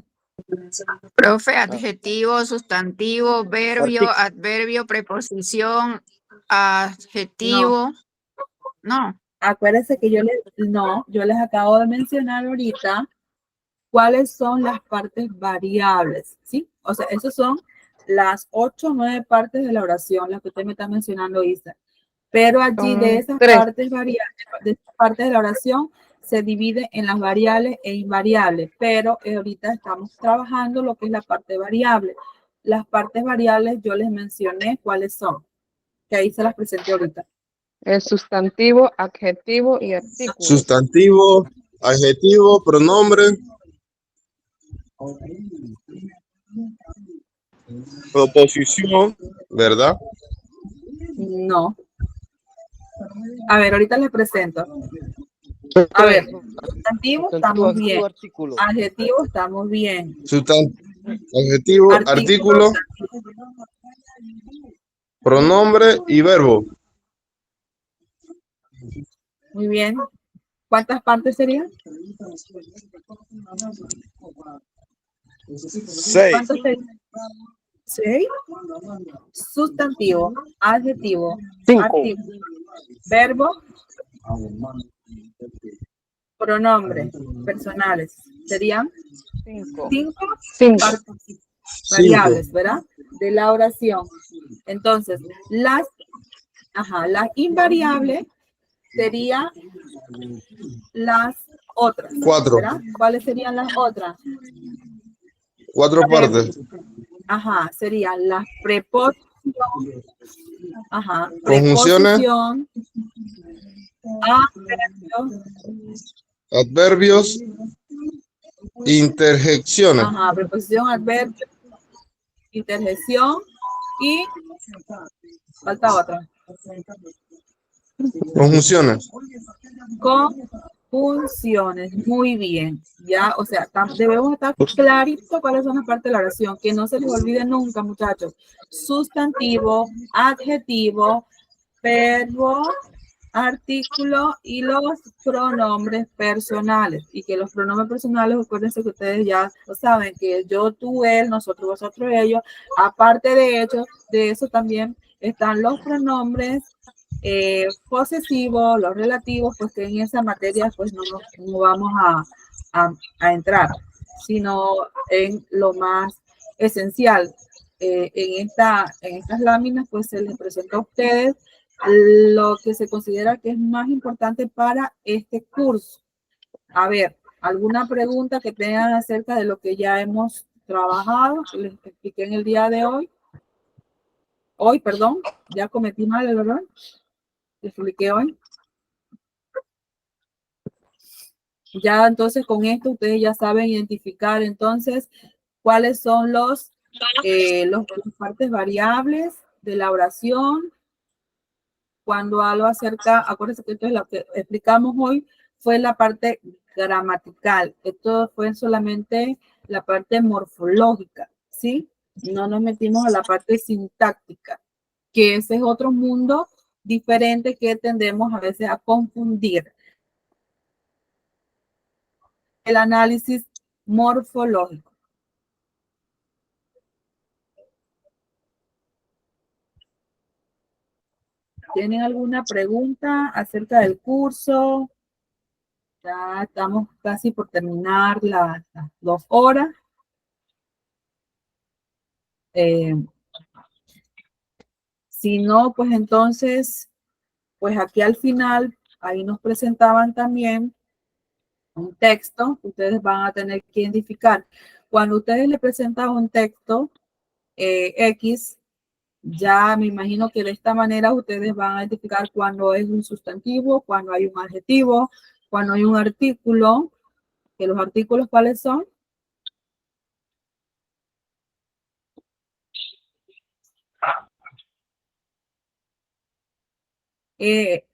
Profe, adjetivo, sustantivo, verbio, adverbio, preposición, adjetivo. No. Acuérdense que yo les acabo de mencionar ahorita cuáles son las partes variables, ¿sí? O sea, esas son las 8 o 9 partes de la oración, las que usted me está mencionando, Isa. Pero allí de esas partes variables, de esas partes de la oración, se divide en las variables e invariables, pero ahorita estamos trabajando lo que es la parte variable. Las partes variables yo les mencioné cuáles son, que ahí se las presenté ahorita. El sustantivo, adjetivo y artículo. Sustantivo, adjetivo, pronombre, proposición, ¿verdad? No. A ver, ahorita les presento. A ver, sustantivo, estamos bien. Artículo. Adjetivo, estamos bien. Adjetivo, artículo, pronombre y verbo. Muy bien. ¿Cuántas partes serían? 6. ¿Cuántos serían? 6. Sustantivo, adjetivo, 5. artículo, verbo, pronombre, personales. Serían 5. 5 partes variables, ¿verdad? De la oración. Entonces, las invariables serían las otras. 4. ¿Verdad? ¿Cuáles serían las otras? 4 partes. Serían las preposiciones. Conjunciones. Preposición, Adverbios. Interjecciones. Preposición, adverbio, interjección y falta otra. Conjunciones. Conjunciones, muy bien. Ya, o sea, debemos estar clarito cuáles son las partes de la oración, que no se les olvide nunca, muchachos. Sustantivo, adjetivo, verbo, artículo y los pronombres personales. Y que los pronombres personales, acuérdense que ustedes ya lo saben, que yo, tú, él, nosotros, vosotros, ellos. Aparte de eso también están los pronombres posesivos, los relativos, pues que en esa materia pues no vamos a entrar, sino en lo más esencial. En estas láminas pues se les presenta a ustedes lo que se considera que es más importante para este curso. A ver, ¿alguna pregunta que tengan acerca de lo que ya hemos trabajado, que les expliqué en el día de hoy? Perdón, ya cometí mal el error. Les expliqué hoy. Ya entonces con esto ustedes ya saben identificar entonces cuáles son las partes variables de la oración. Cuando algo acerca, acuérdense que entonces lo que explicamos hoy fue la parte gramatical. Esto fue solamente la parte morfológica, ¿sí? No nos metimos a la parte sintáctica, que ese es otro mundo diferente que tendemos a veces a confundir. El análisis morfológico. ¿Tienen alguna pregunta acerca del curso? Ya estamos casi por terminar las 2 horas. Si no, pues entonces, pues aquí al final, ahí nos presentaban también un texto que ustedes van a tener que identificar. Cuando ustedes le presentan un texto X, ya me imagino que de esta manera ustedes van a identificar cuando es un sustantivo, cuando hay un adjetivo, cuando hay un artículo. ¿Que los artículos cuáles son?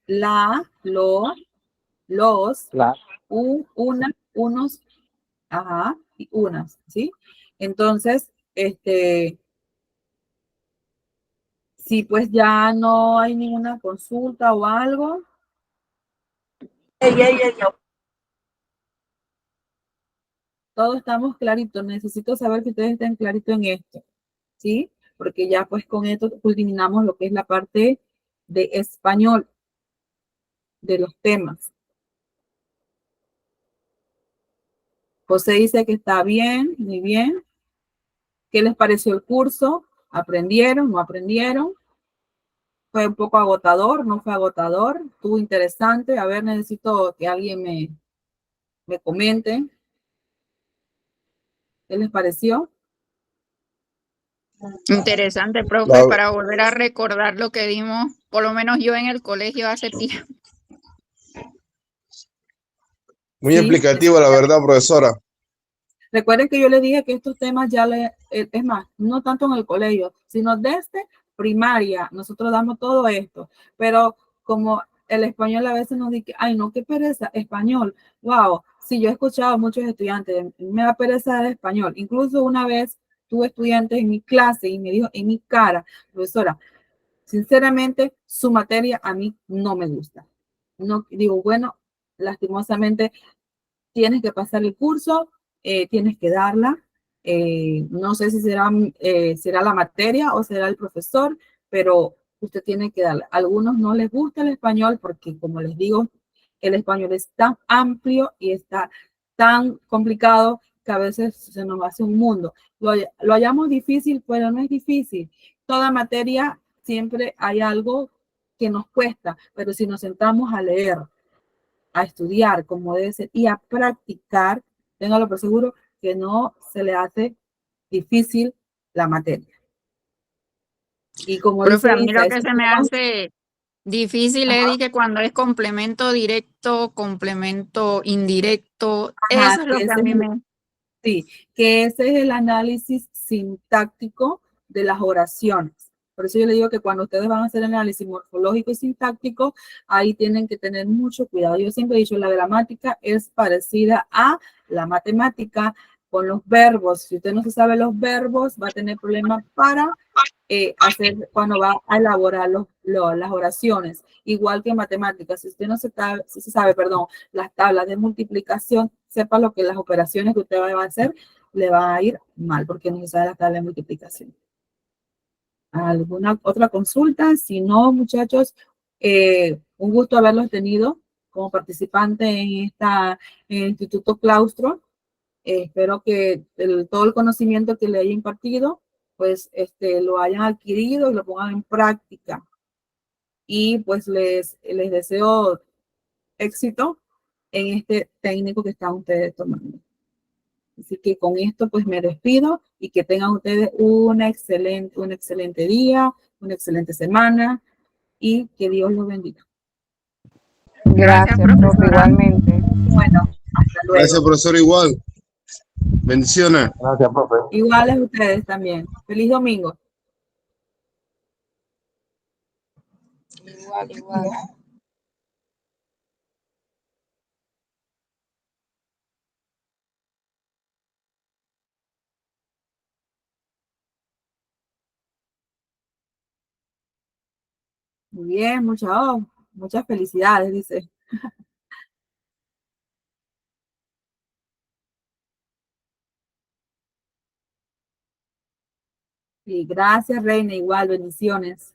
La, lo, los, una, unos, y unas, ¿sí? Entonces, si pues ya no hay ninguna consulta o algo. Todos estamos claritos. Necesito saber que ustedes estén claritos en esto, ¿sí? Porque ya pues con esto culminamos lo que es la parte de español de los temas. José dice que está bien, muy bien. ¿Qué les pareció el curso? ¿Aprendieron? ¿No aprendieron? ¿Fue un poco agotador? ¿No fue agotador? ¿Estuvo interesante? A ver, necesito que alguien me comente. ¿Qué les pareció? Interesante, profe, para volver a recordar lo que dimos, por lo menos yo en el colegio hace tiempo. Muy explicativa, la verdad, profesora. Recuerden que yo les dije que estos temas es más, no tanto en el colegio, sino desde primaria. Nosotros damos todo esto, pero como el español a veces nos dice, ay, no, qué pereza, español. Wow, sí, yo he escuchado a muchos estudiantes, me da pereza el español. Incluso una vez tuve estudiantes en mi clase y me dijo en mi cara, profesora, sinceramente, su materia a mí no me gusta. No, digo, bueno, lastimosamente tienes que pasar el curso, tienes que darla. No sé si será la materia o será el profesor, pero usted tiene que darla. A algunos no les gusta el español porque, como les digo, el español es tan amplio y está tan complicado que a veces se nos hace un mundo. Lo hallamos difícil, pero no es difícil. Toda materia siempre hay algo que nos cuesta, pero si nos sentamos a leer, a estudiar como debe ser y a practicar, téngalo por seguro que no se le hace difícil la materia. Y como Profe, dice a mí lo Isa, que se me hace difícil es que cuando es complemento directo, complemento indirecto, eso es lo que a mí me... sí, que ese es el análisis sintáctico de las oraciones. Por eso yo le digo que cuando ustedes van a hacer análisis morfológico y sintáctico, ahí tienen que tener mucho cuidado. Yo siempre he dicho, la gramática es parecida a la matemática con los verbos. Si usted no se sabe los verbos, va a tener problemas para hacer cuando va a elaborar las oraciones. Igual que en matemáticas, si usted no se sabe, perdón, las tablas de multiplicación, sepa lo que las operaciones que usted va a hacer le va a ir mal porque no se sabe la tabla de multiplicación. ¿Alguna otra consulta? Si no, muchachos, un gusto haberlos tenido como participante en el Instituto Claustro. Espero que todo el conocimiento que le haya impartido, pues lo hayan adquirido y lo pongan en práctica. Y pues les deseo éxito en este técnico que están ustedes tomando. Así que con esto pues me despido y que tengan ustedes un excelente día, una excelente semana y que Dios los bendiga. Gracias, profe, igualmente. Bueno, hasta luego. Gracias, profesor, igual. Bendiciones. Gracias, profe. Iguales a ustedes también. Feliz domingo. Igual. Muy bien, muchas felicidades, dice. Y gracias, Reina, igual, bendiciones.